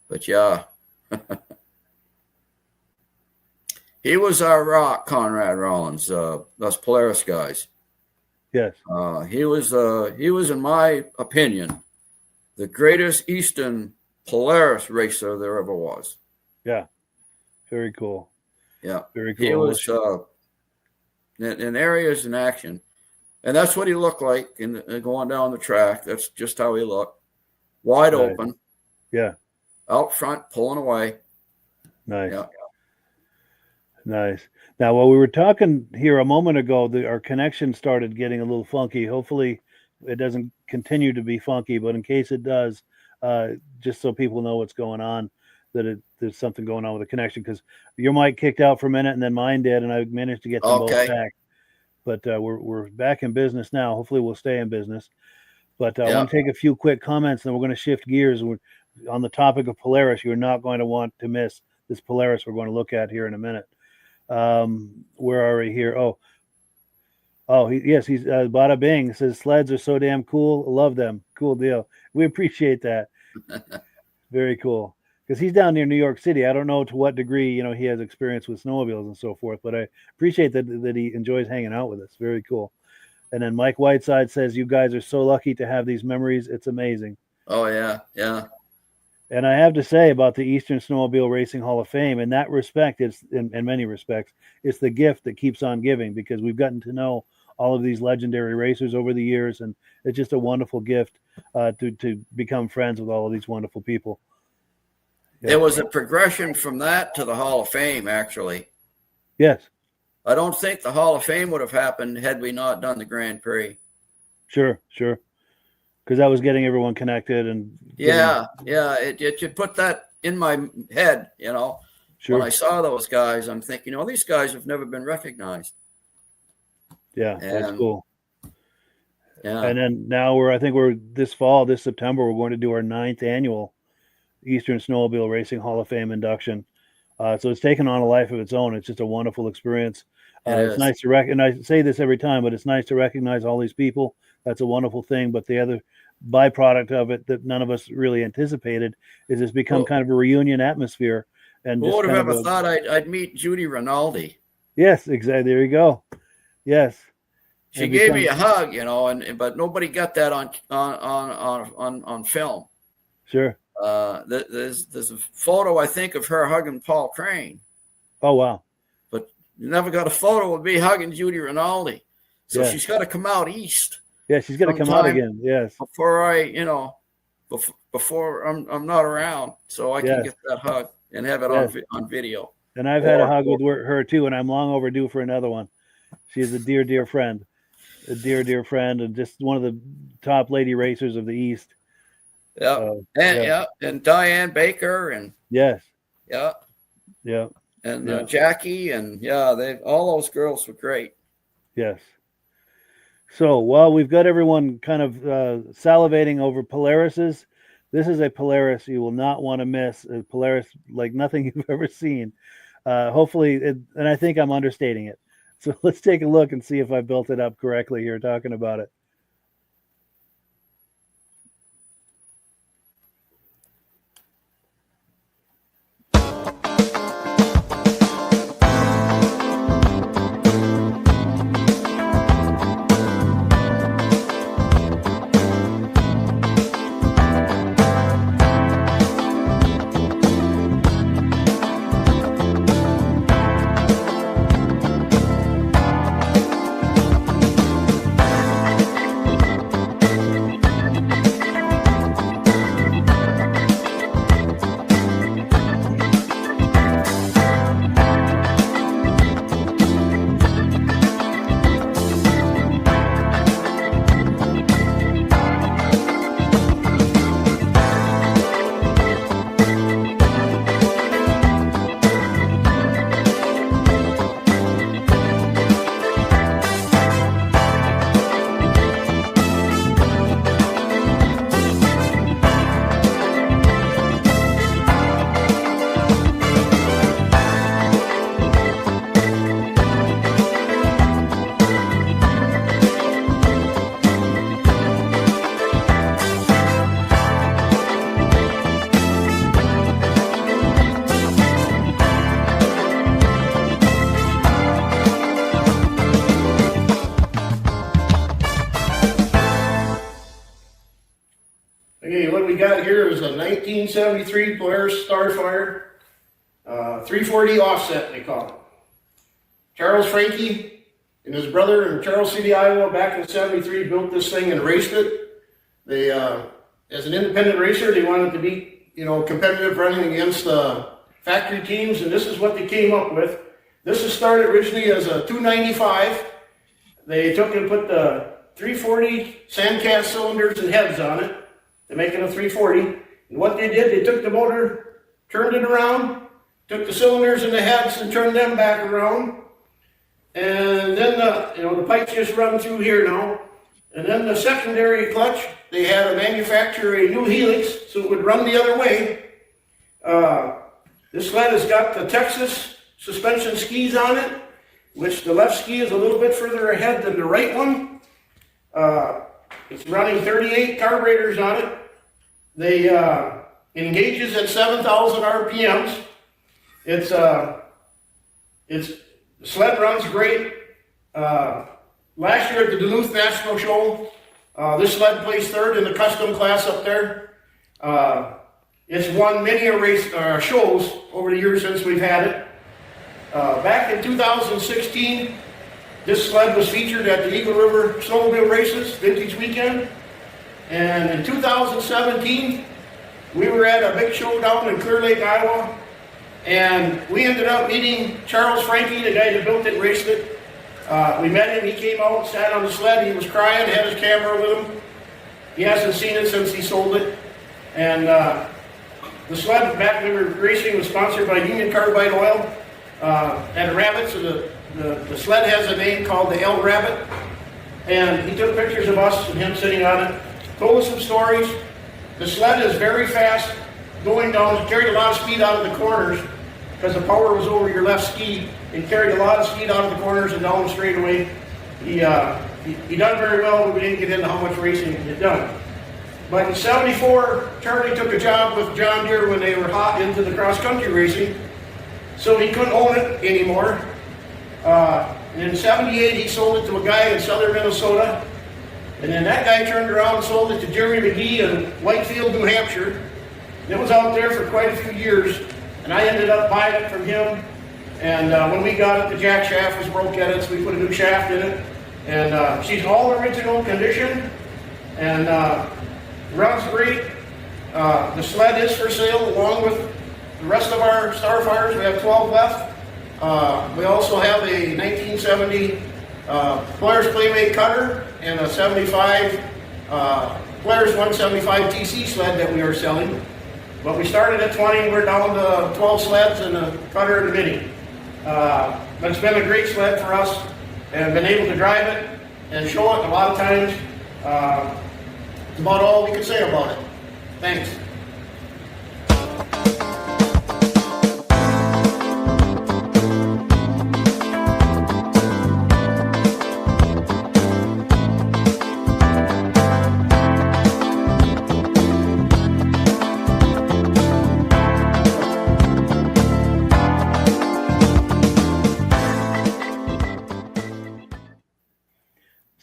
But yeah. He was our rock, Conrad Rollins, us Polaris guys. Yes. He was, in my opinion, the greatest Eastern Polaris racer there ever was. Yeah. Very cool. Yeah. Very cool. He was in areas in action. And that's what he looked like going down the track. That's just how he looked. Wide open. Yeah. out front, pulling away. Nice. Yeah. Nice. Now, while we were talking here a moment ago, our connection started getting a little funky. Hopefully, it doesn't continue to be funky, but in case it does, just so people know what's going on, there's something going on with the connection, because your mic kicked out for a minute and then mine did, and I managed to get them both back. But we're back in business now. Hopefully, we'll stay in business. But I want to take a few quick comments, and then we're going to shift gears. We're on the topic of Polaris. You're not going to want to miss this Polaris we're going to look at here in a minute. Where are we here? He's Bada Bing says sleds are so damn cool. Love them. Cool deal. We appreciate that. Very cool. Because he's down near New York City. I don't know to what degree, he has experience with snowmobiles and so forth, but I appreciate that he enjoys hanging out with us. Very cool. And then Mike Whiteside says, you guys are so lucky to have these memories. It's amazing. Oh, yeah. Yeah. And I have to say about the Eastern Snowmobile Racing Hall of Fame, in that respect, it's in many respects, it's the gift that keeps on giving, because we've gotten to know all of these legendary racers over the years, and it's just a wonderful gift to become friends with all of these wonderful people. There was a progression from that to the Hall of Fame, actually. Yes. I don't think the Hall of Fame would have happened had we not done the Grand Prix. Sure. Because that was getting everyone connected and it put that in my head, Sure. When I saw those guys, I'm thinking, these guys have never been recognized. Yeah, that's cool. Yeah. And then now we're this September, we're going to do our 9th annual Eastern Snowmobile Racing Hall of Fame induction. So it's taken on a life of its own. It's just a wonderful experience. It's nice to recognize. I say this every time, but it's nice to recognize all these people. That's a wonderful thing. But the other byproduct of it that none of us really anticipated is it's become kind of a reunion atmosphere. And who would have ever thought I'd meet Judy Rinaldi? Yes, exactly. There you go. Yes. She gave me a hug, but nobody got that on film. Sure. There's a photo, I think, of her hugging Paul Crane. Oh, wow. But you never got a photo of me hugging Judy Rinaldi. So she's got to come out east. Yeah, she's got to come out again. Yes. Before before I'm not around, so I can get that hug and have it on video. And I've had a hug with her too, and I'm long overdue for another one. She's a dear, dear friend. A dear, dear friend, and just one of the top lady racers of the East. Yeah. And Diane Baker and and Jackie and all those girls were great. Yes. So while we've got everyone kind of salivating over Polarises, this is a Polaris you will not want to miss. A Polaris like nothing you've ever seen. Hopefully, and I think I'm understating it. So let's take a look and see if I built it up correctly here talking about it. Okay, what we got here is a 1973 Polaris Starfire, 340 offset, they call it. Charles Frankie and his brother in Charles City, Iowa, back in 73, built this thing and raced it. They, as an independent racer, they wanted to beat competitive running against factory teams, and this is what they came up with. This is started originally as a 295. They took and put the 340 sandcast cylinders and heads on it to make it a 340. And what they did, they took the motor, turned it around, took the cylinders and the heads and turned them back around. And then the pipes just run through here now. And then the secondary clutch, they had to manufacture a new helix so it would run the other way. This sled has got the Texas suspension skis on it, which the left ski is a little bit further ahead than the right one. It's running 38 carburetors on it. They engages at 7,000 RPMs. The sled runs great. Last year at the Duluth National Show, this sled placed third in the custom class up there. It's won many shows over the years since we've had it. Back in 2016, this sled was featured at the Eagle River Snowmobile Races, Vintage Weekend. And in 2017, we were at a big show down in Clear Lake, Iowa. And we ended up meeting Charles Frankie, the guy that built it and raced it. We met him, he came out, sat on the sled, he was crying, had his camera with him. He hasn't seen it since he sold it. And the sled back when we were racing was sponsored by Union Carbide Oil at a Rabbit, so the sled has a name called the L Rabbit. And he took pictures of us and him sitting on it, told us some stories. The sled is very fast going down, carried a lot of speed out of the corners because the power was over your left ski and carried a lot of speed out of the corners and down the straightaway. He done very well, but we didn't get into how much racing he had done. But in '74, Charlie took a job with John Deere when they were hot into the cross-country racing, so he couldn't own it anymore. And in '78, he sold it to a guy in southern Minnesota, and then that guy turned around and sold it to Jerry McGee in Whitefield, New Hampshire. And it was out there for quite a few years, and I ended up buying it from him. And when we got it, the jack shaft was broke at it, so we put a new shaft in it. And she's all original condition, and runs great. The sled is for sale along with the rest of our Starfires. We have 12 left. We also have a 1970 Polaris Playmate cutter and a 75 Polaris 175 TC sled that we are selling. But we started at 20, we're down to 12 sleds and a cutter and a mini. But it's been a great sled for us, and been able to drive it and show it a lot of times. It's about all we can say about it. Thanks.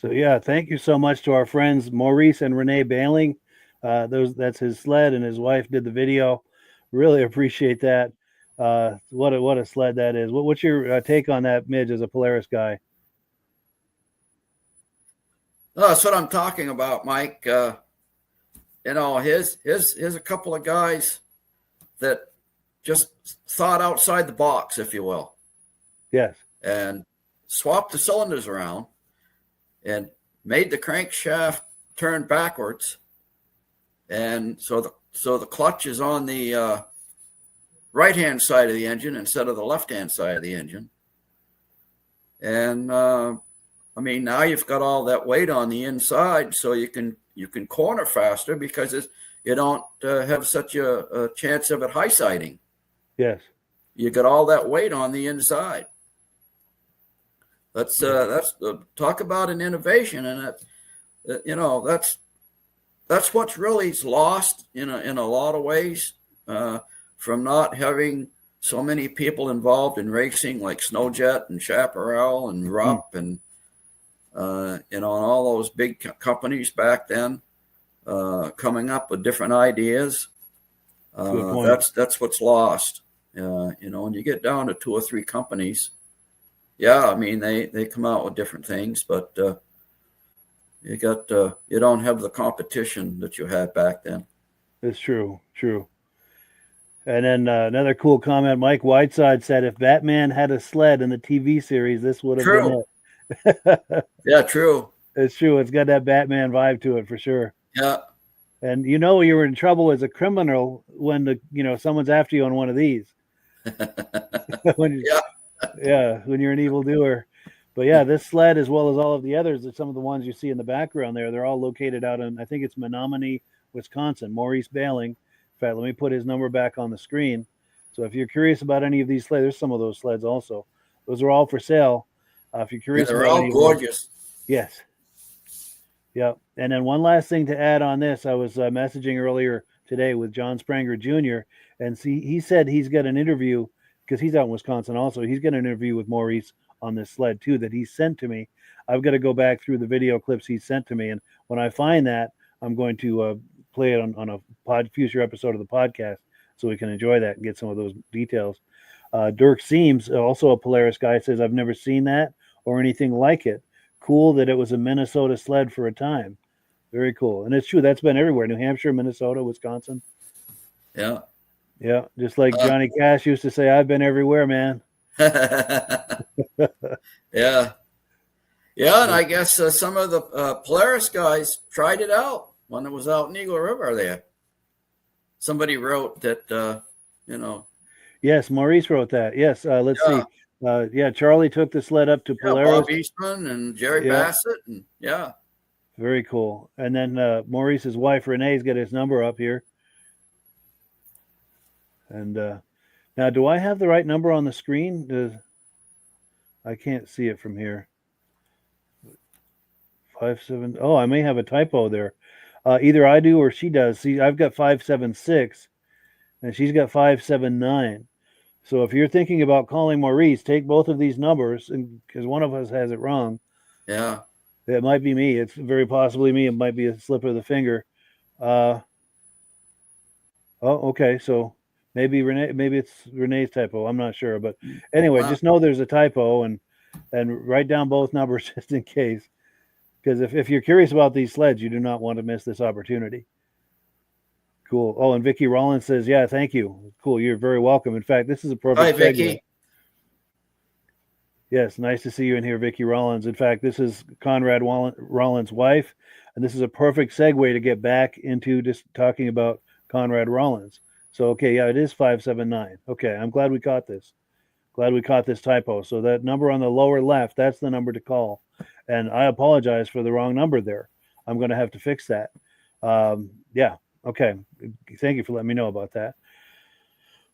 So yeah, thank you so much to our friends Maurice and Renee Bailing. That's his sled, and his wife did the video. Really appreciate that. What a sled that is. What's your take on that, Midge, as a Polaris guy? That's what I'm talking about, Mike. Here's a couple of guys that just thought outside the box, if you will. Yes. And swapped the cylinders around and made the crankshaft turn backwards. And so the clutch is on the right-hand side of the engine instead of the left-hand side of the engine. And now you've got all that weight on the inside, so you can corner faster because you don't have such a chance of it high-siding. Yes. You got all that weight on the inside. That's talk about an innovation, and that's what's really lost in a lot of ways from not having so many people involved in racing like Snowjet and Chaparral and Rupp and all those big companies back then coming up with different ideas. That's what's lost. When you get down to 2 or 3 companies. Yeah, they come out with different things, but you don't have the competition that you had back then. It's true. And then another cool comment, Mike Whiteside said, if Batman had a sled in the TV series, this would have True. been it. Yeah, true. It's true. It's got that Batman vibe to it for sure. Yeah. And you know you were in trouble as a criminal when someone's after you on one of these. When you're an evildoer. But yeah, this sled, as well as all of the others, are some of the ones you see in the background there. They're all located out in, I think it's Menominee, Wisconsin. Maurice Bailing. In fact, let me put his number back on the screen. So if you're curious about any of these sleds, there's some of those sleds also. Those are all for sale. If you're curious, they're about all gorgeous. Yes. Yep. And then one last thing to add on this, I was messaging earlier today with John Spranger Jr. And he said he's got an interview because he's out in Wisconsin also. He's got an interview with Maurice on this sled too that he sent to me. I've got to go back through the video clips he sent to me, and when I find that, I'm going to play it on a future episode of the podcast so we can enjoy that and get some of those details. Dirk Seams, also a Polaris guy, says, I've never seen that or anything like it. Cool that it was a Minnesota sled for a time. Very cool. And it's true, that's been everywhere. New Hampshire, Minnesota, Wisconsin. Yeah. Yeah, just like Johnny Cash used to say, I've been everywhere, man. Yeah. Yeah, and I guess some of the Polaris guys tried it out when it was out in Eagle River there. Somebody wrote that, Yes, Maurice wrote that. Yes, let's see. Charlie took the sled up to Polaris. Bob Eastman and Jerry Bassett. And Very cool. And then Maurice's wife, Renee's got his number up here. And now, do I have the right number on the screen? I can't see it from here. 57. Oh, I may have a typo there. Either I do or she does. See, I've got 576, and she's got 579. So if you're thinking about calling Maurice, take both of these numbers, and because one of us has it wrong. Yeah. It might be me. It's very possibly me. It might be a slip of the finger. Okay. So maybe it's Renee's typo. I'm not sure. But anyway, just know there's a typo and write down both numbers just in case. Because if you're curious about these sleds, you do not want to miss this opportunity. Cool. Oh, and Vicky Rollins says, yeah, thank you. Cool. You're very welcome. In fact, this is a perfect Hi, Vicky. Yes, nice to see you in here, Vicky Rollins. In fact, this is Conrad Rollins' wife, and this is a perfect segue to get back into just talking about Conrad Rollins. So, okay, yeah, it is 579. Okay, I'm glad we caught this. Glad we caught this typo. So that number on the lower left, that's the number to call. And I apologize for the wrong number there. I'm going to have to fix that. Okay. Thank you for letting me know about that.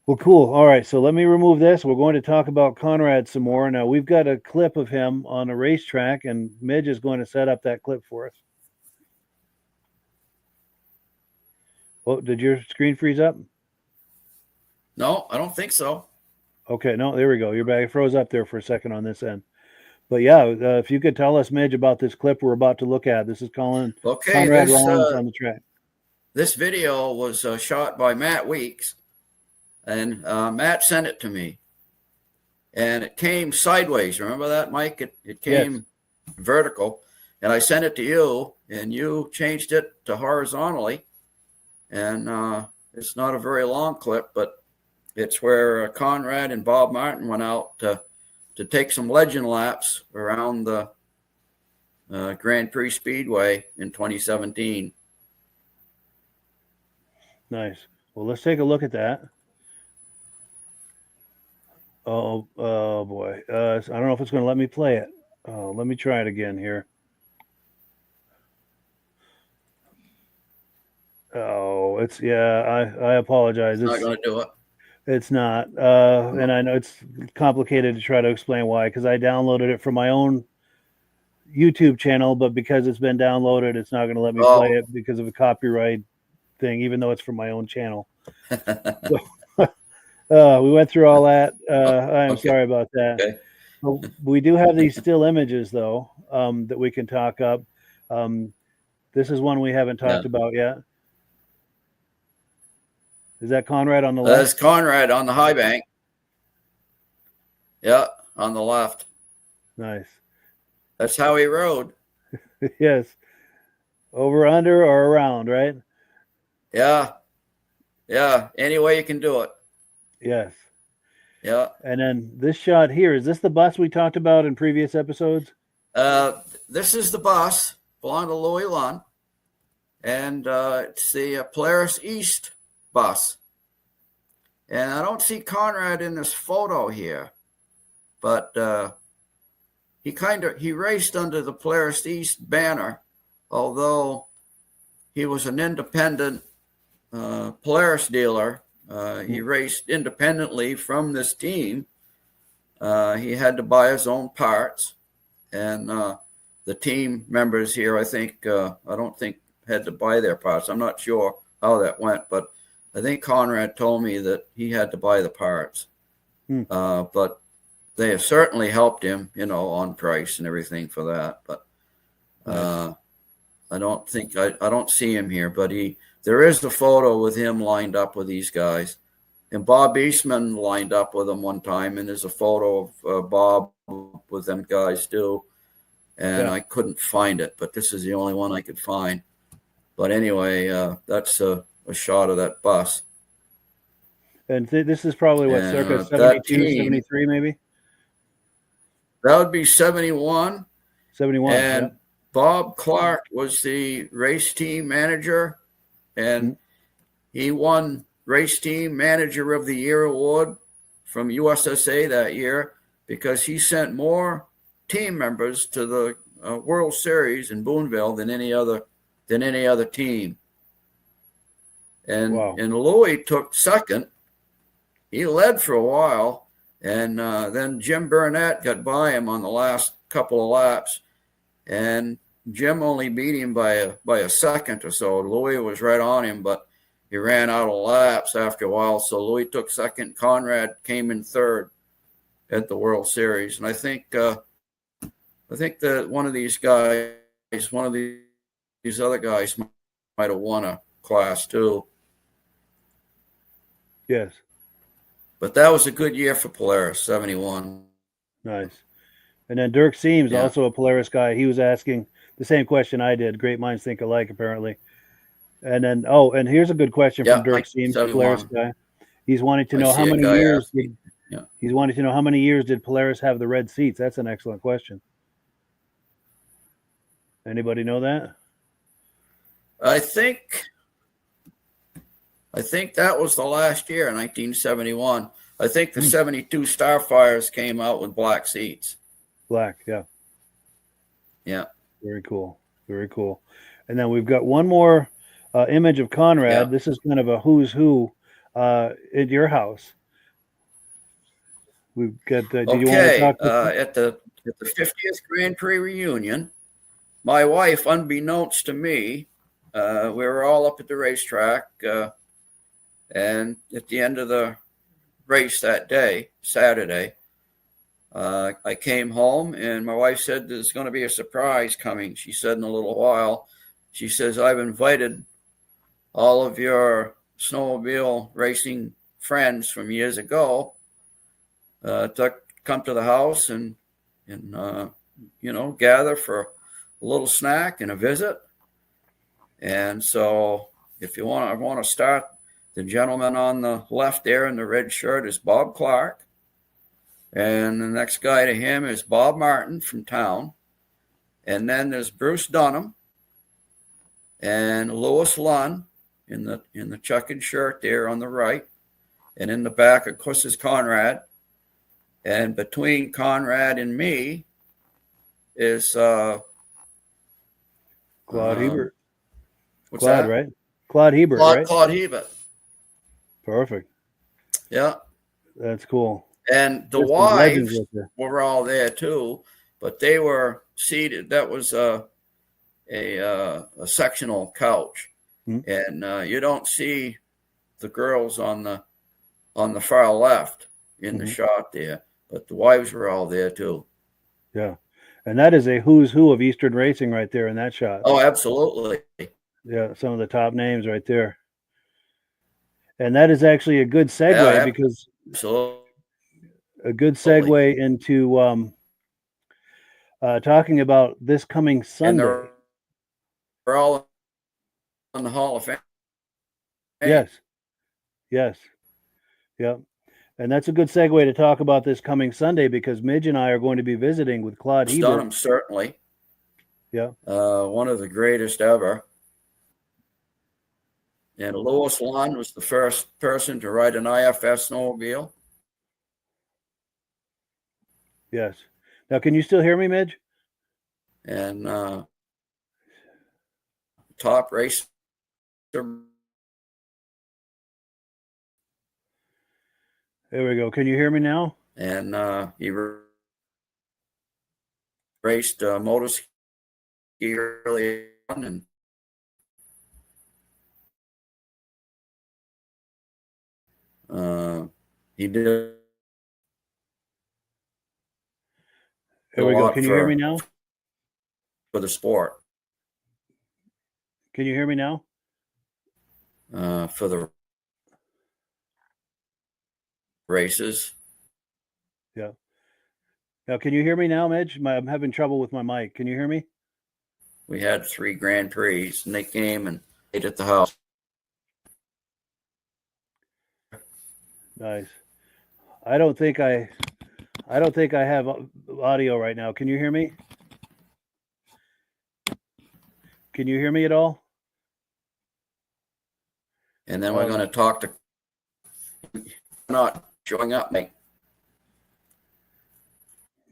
Well, cool. All right, so let me remove this. We're going to talk about Conrad some more. Now, we've got a clip of him on a racetrack, and Midge is going to set up that clip for us. Oh, did your screen freeze up? No, I don't think so. Okay, no, there we go. You're back. It froze up there for a second on this end. But yeah, if you could tell us, Midge, about this clip we're about to look at. This is Conrad Rollins on the track. This video was shot by Matt Weeks, and Matt sent it to me. And it came sideways. Remember that, Mike? It came vertical. And I sent it to you, and you changed it to horizontally. And it's not a very long clip, but it's where Conrad and Bob Martin went out to take some legend laps around the Grand Prix Speedway in 2017. Nice. Well, let's take a look at that. Oh boy. I don't know if it's going to let me play it. Oh, let me try it again here. Oh, I apologize. It's not going to do it. It's not. And I know it's complicated to try to explain why, because I downloaded it from my own YouTube channel, but because it's been downloaded, it's not going to let me play it because of a copyright thing, even though it's from my own channel. So, we went through all that. I am sorry about that. Okay. But we do have these still images, though, that we can talk up. This is one we haven't talked about yet. Is that Conrad on the left? That's Conrad on the high bank. Yeah, on the left. Nice. That's how he rode. Yes. Over, under, or around, right? Yeah. Yeah. Any way you can do it. Yes. Yeah. And then this shot here, is this the bus we talked about in previous episodes? This is the bus, belonged to Louis Lund. And it's the Polaris East bus. And I don't see Conrad in this photo here, but he raced under the Polaris East banner, although he was an independent Polaris dealer. He raced independently from this team. He had to buy his own parts, and the team members here, I don't think had to buy their parts. I'm not sure how that went, but I think Conrad told me that he had to buy the parts. But they have certainly helped him, on price and everything for that. But I don't see him here, but there is a photo with him lined up with these guys. And Bob Eastman lined up with him one time, and there's a photo of Bob with them guys too. And I couldn't find it, but this is the only one I could find. But anyway, that's a shot of that bus. And this is probably what, circa 72, 73 maybe? That would be 71. 71. And Bob Clark was the race team manager, and he won Race Team Manager of the Year award from USSA that year because he sent more team members to the World Series in Boonville than any other team. And Louis took second. He led for a while, and then Jim Burnett got by him on the last couple of laps, and Jim only beat him by a second or so. Louis was right on him, but he ran out of laps after a while, so Louis took second. Conrad came in third at the World Series, and I think that one of these other guys might have won a class too. Yes. But that was a good year for Polaris, 71. Nice. And then Dirk Seams, also a Polaris guy, he was asking the same question I did. Great minds think alike, apparently. And then, and here's a good question from Dirk Seams, Polaris guy. He's wanting to know how many years. He's wanting to know how many years did Polaris have the red seats. That's an excellent question. Anybody know that? I think that was the last year, 1971. I think the 72 Starfires came out with black seats. Black, yeah. Yeah. Very cool. Very cool. And then we've got one more image of Conrad. Yeah. This is kind of a who's who at your house. We've got. Did you want to talk at the 50th Grand Prix reunion? My wife, unbeknownst to me, we were all up at the racetrack, and at the end of the race that day, Saturday, I came home, and my wife said there's going to be a surprise coming. She said in a little while. She says, I've invited all of your snowmobile racing friends from years ago to come to the house and gather for a little snack and a visit. And so if you want, I want to start. The gentleman on the left there in the red shirt is Bob Clark. And the next guy to him is Bob Martin from town. And then there's Bruce Dunham and Louis Lund in the checkered shirt there on the right. And in the back, of course, is Conrad. And between Conrad and me is Claude Hebert. What's Claude, that? Right? Claude Hebert, right? Claude Hebert. Perfect. Yeah. That's cool. And the wives were all there too, but they were seated. That was a sectional couch, and you don't see the girls on the far left in the shot there, but the wives were all there too. Yeah, and that is a who's who of Eastern racing right there in that shot. Oh, absolutely. Yeah, some of the top names right there. And that is actually a good segue because a good segue into talking about this coming Sunday. And they're all in the Hall of Fame. Yes. Yep. And that's a good segue to talk about this coming Sunday, because Midge and I are going to be visiting with Claude Hebert. Dunham, certainly. Yeah. One of the greatest ever. And Louis Lund was the first person to ride an IFS snowmobile. Yes. Now, can you still hear me, Midge? And top racer. There we go. Can you hear me now? And he raced motor ski early on, and he did. There we go. Can you hear me now? For the sport. Can you hear me now? For the races. Yeah. Now, can you hear me now, Midge? I'm having trouble with my mic. Can you hear me? We had 3 Grand Prix, and they came and ate at the house. Nice. I don't think I have audio right now. Can you hear me? Can you hear me at all? And then we're going to talk to not showing up, mate.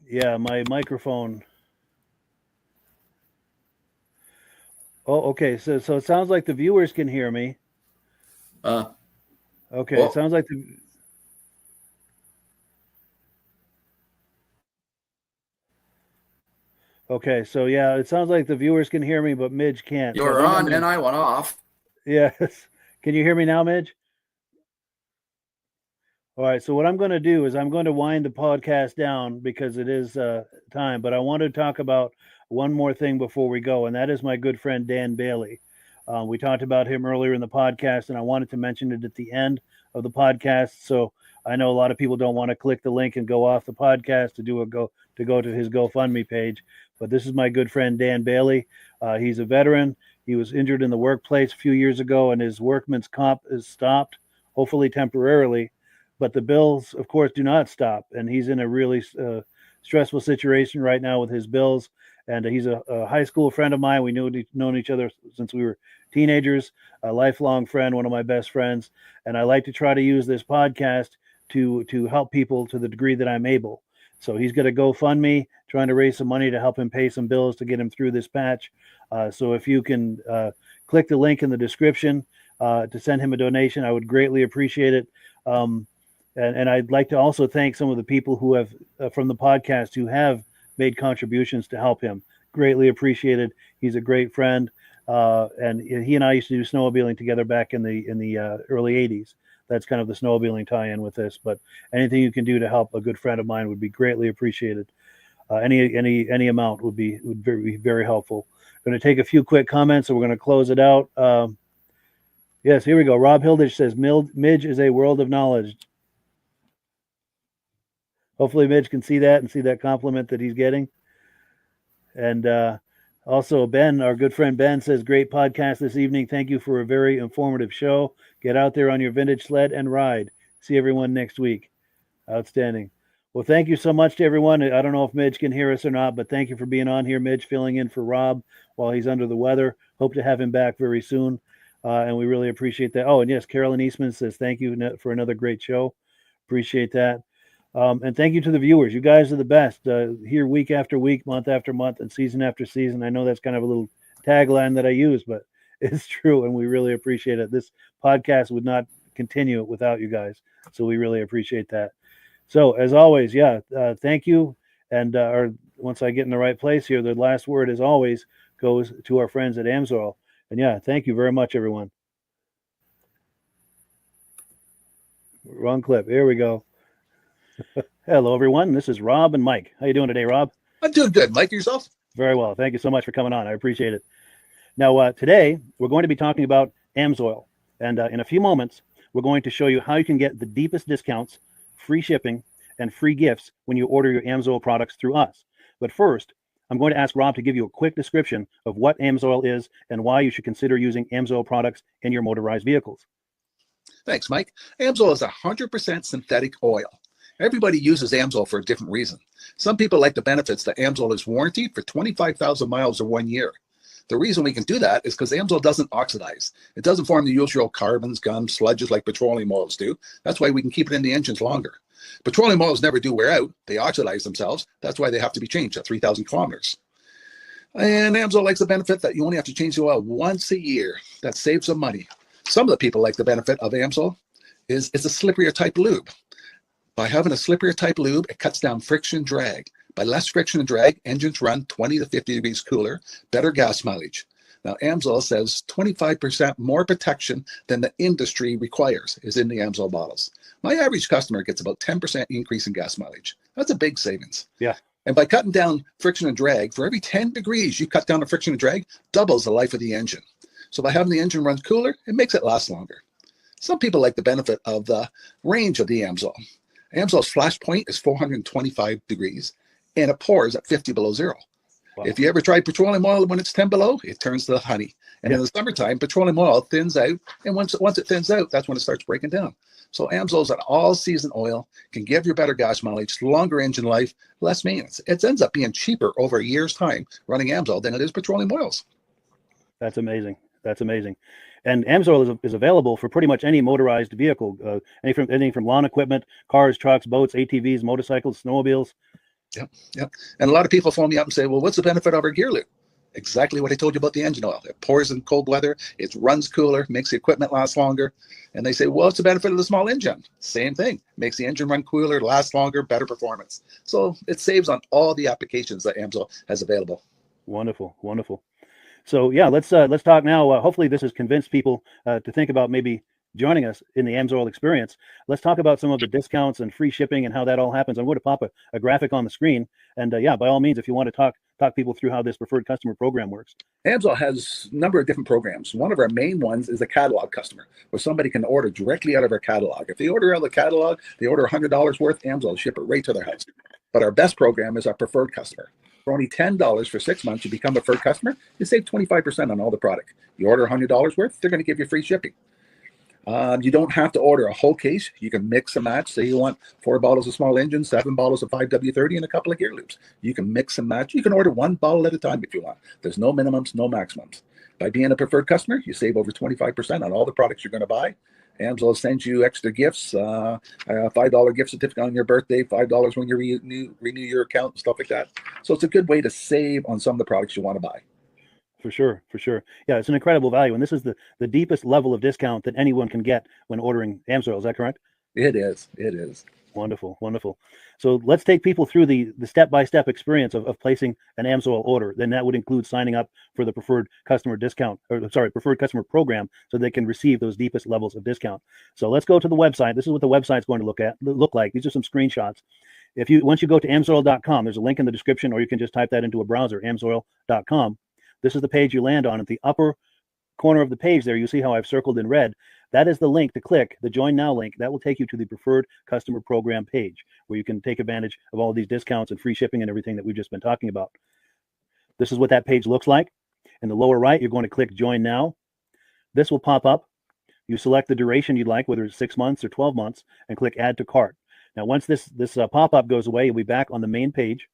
Yeah, my microphone. Oh, okay. So it sounds like the viewers can hear me. Okay, well, it sounds like the. Okay, so yeah, it sounds like the viewers can hear me, but Midge can't. You were on, and I went off. Yes. Can you hear me now, Midge? All right. So what I'm going to do is I'm going to wind the podcast down because it is time. But I want to talk about one more thing before we go, and that is my good friend Dan Bailey. We talked about him earlier in the podcast, and I wanted to mention it at the end of the podcast. So I know a lot of people don't want to click the link and go off the podcast to go to his GoFundMe page. But this is my good friend Dan Bailey. He's a veteran. He was injured in the workplace a few years ago, and his workman's comp is stopped, hopefully temporarily. But the bills, of course, do not stop. And he's in a really stressful situation right now with his bills. And he's a high school friend of mine. We known each other since we were teenagers, a lifelong friend, one of my best friends. And I like to try to use this podcast to help people to the degree that I'm able. So he's going to GoFundMe, trying to raise some money to help him pay some bills to get him through this patch. So if you can click the link in the description to send him a donation, I would greatly appreciate it. And I'd like to also thank some of the people who have from the podcast who have made contributions to help him. Greatly appreciated. He's a great friend, and he and I used to do snowmobiling together back in the early '80s. That's kind of the snowmobiling tie-in with this. But anything you can do to help a good friend of mine would be greatly appreciated. Any amount would be very helpful. I'm going to take a few quick comments, and we're going to close it out. Yes, here we go. Rob Hilditch says Midge is a world of knowledge. Hopefully Midge can see that and see that compliment that he's getting. And also Ben, our good friend Ben, says, great podcast this evening. Thank you for a very informative show. Get out there on your vintage sled and ride. See everyone next week. Outstanding. Well, thank you so much to everyone. I don't know if Midge can hear us or not, but thank you for being on here, Midge, filling in for Rob while he's under the weather. Hope to have him back very soon. And we really appreciate that. Oh, and yes, Carolyn Eastman says, thank you for another great show. Appreciate that. And thank you to the viewers. You guys are the best here week after week, month after month, and season after season. I know that's kind of a little tagline that I use, but it's true, and we really appreciate it. This podcast would not continue without you guys, so we really appreciate that. So, as always, thank you. And once I get in the right place here, the last word, as always, goes to our friends at Amsoil. And thank you very much, everyone. Wrong clip. Here we go. Hello, everyone. This is Rob and Mike. How you doing today, Rob? I'm doing good. Mike, yourself? Very well. Thank you so much for coming on. I appreciate it. Now, today, we're going to be talking about Amsoil. And in a few moments, we're going to show you how you can get the deepest discounts, free shipping, and free gifts when you order your Amsoil products through us. But first, I'm going to ask Rob to give you a quick description of what Amsoil is and why you should consider using Amsoil products in your motorized vehicles. Thanks, Mike. Amsoil is 100% synthetic oil. Everybody uses Amsoil for a different reason. Some people like the benefits that Amsoil is warranted for 25,000 miles or 1 year. The reason we can do that is because Amsoil doesn't oxidize. It doesn't form the usual carbons, gums, sludges like petroleum oils do. That's why we can keep it in the engines longer. Petroleum oils never do wear out. They oxidize themselves. That's why they have to be changed at 3,000 kilometers. And Amsoil likes the benefit that you only have to change the oil once a year. That saves some money. Some of the people like the benefit of Amsoil is it's a slipperier type lube. By having a slipperier type lube, it cuts down friction and drag. By less friction and drag, engines run 20 to 50 degrees cooler, better gas mileage. Now, Amsoil says 25% more protection than the industry requires is in the Amsoil bottles. My average customer gets about 10% increase in gas mileage. That's a big savings. Yeah. And by cutting down friction and drag, for every 10 degrees you cut down the friction and drag, doubles the life of the engine. So by having the engine run cooler, it makes it last longer. Some people like the benefit of the range of the Amsoil. Amsoil's flash point is 425 degrees, and it pours at 50 below zero. Wow. If you ever tried petroleum oil when it's 10 below, it turns to honey. And in the summertime, petroleum oil thins out, and once it thins out, that's when it starts breaking down. So Amsoil's an all-season oil, can give you better gas mileage, longer engine life, less maintenance. It ends up being cheaper over a year's time running Amsoil than it is petroleum oils. That's amazing. That's amazing. And Amsoil is available for pretty much any motorized vehicle, anything from lawn equipment, cars, trucks, boats, ATVs, motorcycles, snowmobiles. Yep. And a lot of people phone me up and say, well, what's the benefit of our gear lube? Exactly what I told you about the engine oil. It pours in cold weather, it runs cooler, makes the equipment last longer. And they say, well, what's the benefit of the small engine? Same thing. Makes the engine run cooler, last longer, better performance. So it saves on all the applications that Amsoil has available. Wonderful, wonderful. So yeah, let's talk now. Hopefully this has convinced people to think about maybe joining us in the Amsoil experience. Let's talk about some of the discounts and free shipping and how that all happens. I'm going to pop a graphic on the screen. And yeah, by all means, if you want to talk people through how this preferred customer program works. Amsoil has a number of different programs. One of our main ones is a catalog customer, where somebody can order directly out of our catalog. If they order out of the catalog, they order $100 worth, Amsoil will ship it right to their house. But our best program is our preferred customer. For only $10 for 6 months, you become a preferred customer, you save 25% on all the product. You order $100 worth, they're going to give you free shipping. You don't have to order a whole case. You can mix and match. Say you want 4 bottles of small engine, 7 bottles of 5W30, and a couple of gear loops. You can mix and match. You can order 1 bottle at a time if you want. There's no minimums, no maximums. By being a preferred customer, you save over 25% on all the products you're going to buy. Amsoil sends you extra gifts, a $5 gift certificate on your birthday, $5 when you renew your account and stuff like that. So it's a good way to save on some of the products you want to buy. For sure. Yeah, it's an incredible value. And this is the deepest level of discount that anyone can get when ordering Amsoil. Is that correct? It is. Wonderful. So let's take people through the step-by-step experience of placing an Amsoil order. Then that would include signing up for the preferred customer preferred customer program, so they can receive those deepest levels of discount. So let's go to the website. This is what the website's going to look like. These are some screenshots. Once you go to amsoil.com, there's a link in the description, or you can just type that into a browser, amsoil.com. This is the page you land on. At the upper corner of the page there, you see how I've circled in red. That is the link to click, the Join Now link. That will take you to the Preferred Customer Program page, where you can take advantage of all of these discounts and free shipping and everything that we've just been talking about. This is what that page looks like. In the lower right, you're going to click Join Now. This will pop up. You select the duration you'd like, whether it's 6 months or 12 months, and click Add to Cart. Now, once this pop-up goes away, you'll be back on the main page.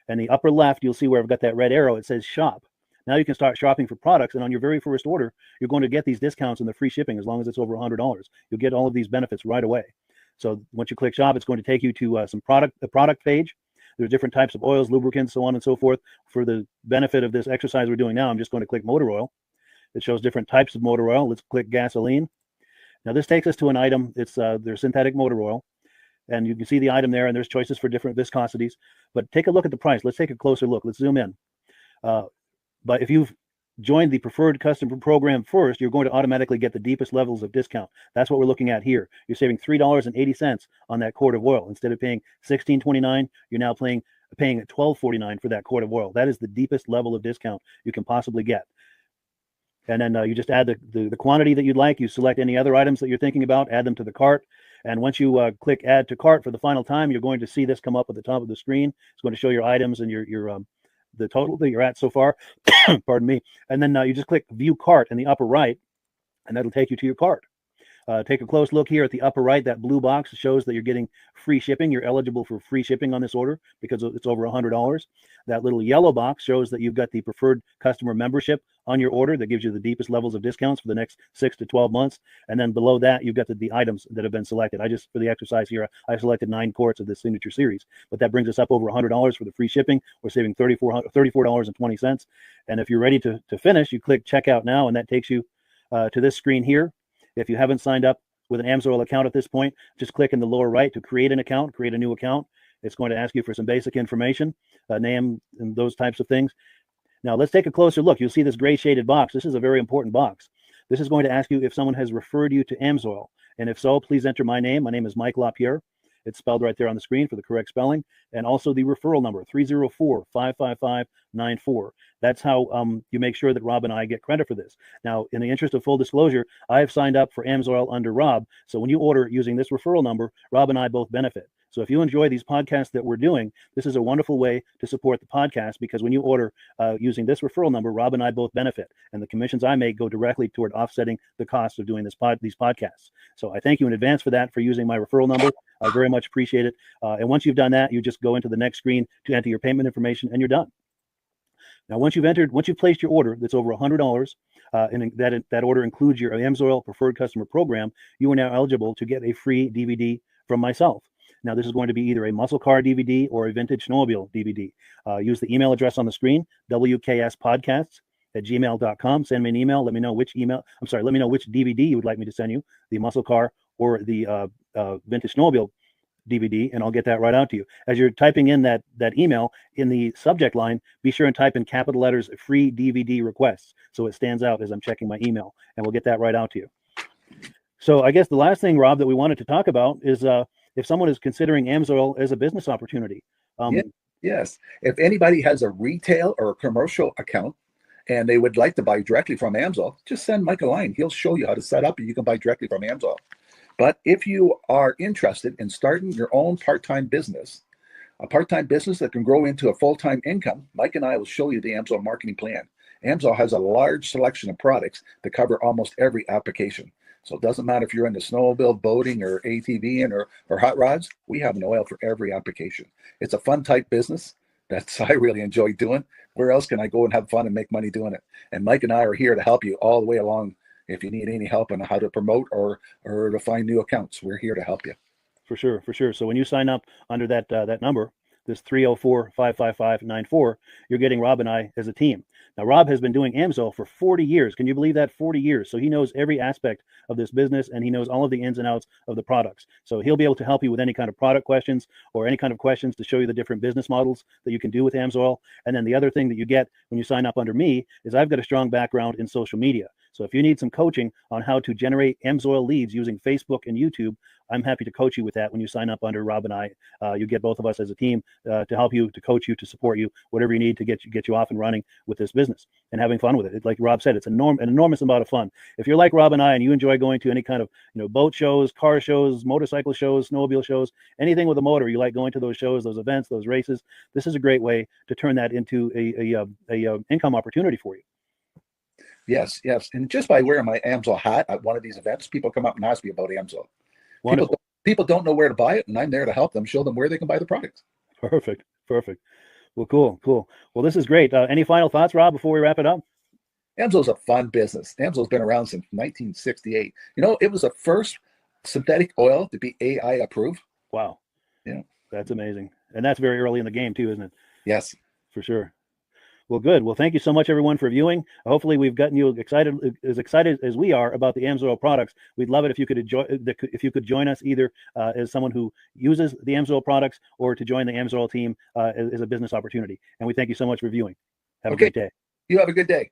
And the upper left, you'll see where I've got that red arrow. It says Shop. Now you can start shopping for products, and on your very first order, you're going to get these discounts and the free shipping as long as it's over $100. You'll get all of these benefits right away. So once you click Shop, it's going to take you to the product page. There's different types of oils, lubricants, so on and so forth. For the benefit of this exercise we're doing now, I'm just going to click motor oil. It shows different types of motor oil. Let's click gasoline. Now this takes us to an item. It's their synthetic motor oil. And you can see the item there, and there's choices for different viscosities. But take a look at the price. Let's take a closer look. Let's zoom in. But if you've joined the preferred customer program first, you're going to automatically get the deepest levels of discount. That's what we're looking at here. You're saving $3.80 on that quart of oil. Instead of paying $16.29, you're now paying $12.49 for that quart of oil. That is the deepest level of discount you can possibly get. And then you just add the quantity that you'd like. You select any other items that you're thinking about, add them to the cart. And once you click Add to Cart for the final time, you're going to see this come up at the top of the screen. It's going to show your items and your the total that you're at so far. Pardon me. And then you just click View Cart in the upper right, and that'll take you to your cart. Take a close look here at the upper right. That blue box shows that you're getting free shipping. You're eligible for free shipping on this order because it's over $100. That little yellow box shows that you've got the preferred customer membership on your order that gives you the deepest levels of discounts for the next 6 to 12 months. And then below that, you've got the items that have been selected. For the exercise here, I selected 9 quarts of the signature series, but that brings us up over $100 for the free shipping. We're saving $34.20. And if you're ready to finish, you click checkout now, and that takes you to this screen here. If you haven't signed up with an AMSOIL account at this point, just click in the lower right to create an account, create a new account. It's going to ask you for some basic information, name and those types of things. Now let's take a closer look. You'll see this gray shaded box. This is a very important box. This is going to ask you if someone has referred you to AMSOIL. And if so, please enter my name. My name is Mike LaPierre. It's spelled right there on the screen for the correct spelling. And also the referral number, 304-555-94. That's how you make sure that Rob and I get credit for this. Now, in the interest of full disclosure, I have signed up for AMSOIL under Rob. So when you order using this referral number, Rob and I both benefit. So if you enjoy these podcasts that we're doing, this is a wonderful way to support the podcast, because when you order using this referral number, Rob and I both benefit, and the commissions I make go directly toward offsetting the cost of doing these podcasts. So I thank you in advance for using my referral number. I very much appreciate it. And once you've done that, you just go into the next screen to enter your payment information, and you're done. Now, once you've placed your order that's over $100, and that order includes your AMSOIL Preferred Customer Program, you are now eligible to get a free DVD from myself. Now, this is going to be either a muscle car DVD or a vintage snowmobile DVD. Use the email address on the screen, wkspodcasts@gmail.com. Send me an email. Let me know which DVD you would like me to send you, the muscle car or the vintage snowmobile DVD, and I'll get that right out to you. As you're typing in that email, in the subject line, be sure and type in capital letters "free DVD requests" so it stands out as I'm checking my email, and we'll get that right out to you. So I guess the last thing, Rob, that we wanted to talk about is if someone is considering AMSOIL as a business opportunity. Yes. If anybody has a retail or a commercial account and they would like to buy directly from AMSOIL, just send Mike a line. He'll show you how to set up, and you can buy directly from AMSOIL. But if you are interested in starting your own part-time business, a part-time business that can grow into a full-time income, Mike and I will show you the AMSOIL marketing plan. AMSOIL has a large selection of products that cover almost every application. So it doesn't matter if you're into snowmobile, boating, or ATVing, or hot rods. We have an oil for every application. It's a fun type business that I really enjoy doing. Where else can I go and have fun and make money doing it? And Mike and I are here to help you all the way along. If you need any help on how to promote or to find new accounts, we're here to help you. For sure. So when you sign up under that number, this 304-555-94, you're getting Rob and I as a team. Now, Rob has been doing AMSOIL for 40 years. Can you believe that? 40 years. So he knows every aspect of this business, and he knows all of the ins and outs of the products. So he'll be able to help you with any kind of product questions or any kind of questions to show you the different business models that you can do with AMSOIL. And then the other thing that you get when you sign up under me is I've got a strong background in social media. So if you need some coaching on how to generate AMSOIL leads using Facebook and YouTube, I'm happy to coach you with that when you sign up under Rob and I. You get both of us as a team to help you, to coach you, to support you, whatever you need to get you off and running with this business and having fun with it. Like Rob said, it's an enormous amount of fun. If you're like Rob and I and you enjoy going to any kind of boat shows, car shows, motorcycle shows, snowmobile shows, anything with a motor, you like going to those shows, those events, those races, this is a great way to turn that into a income opportunity for you. Yes. And just by wearing my AMSOIL hat at one of these events, people come up and ask me about AMSOIL. People don't know where to buy it, and I'm there to help them, show them where they can buy the product. Perfect. Well, cool. Well, this is great. Any final thoughts, Rob, before we wrap it up? AMSOIL's a fun business. AMSOIL's been around since 1968. It was the first synthetic oil to be AI approved. Wow. Yeah. That's amazing. And that's very early in the game too, isn't it? Yes. For sure. Well, good. Well, thank you so much, everyone, for viewing. Hopefully, we've gotten you excited as we are about the AMSOIL products. We'd love it if you could join us either as someone who uses the AMSOIL products or to join the AMSOIL team as a business opportunity. And we thank you so much for viewing. Have a great day. You have a good day.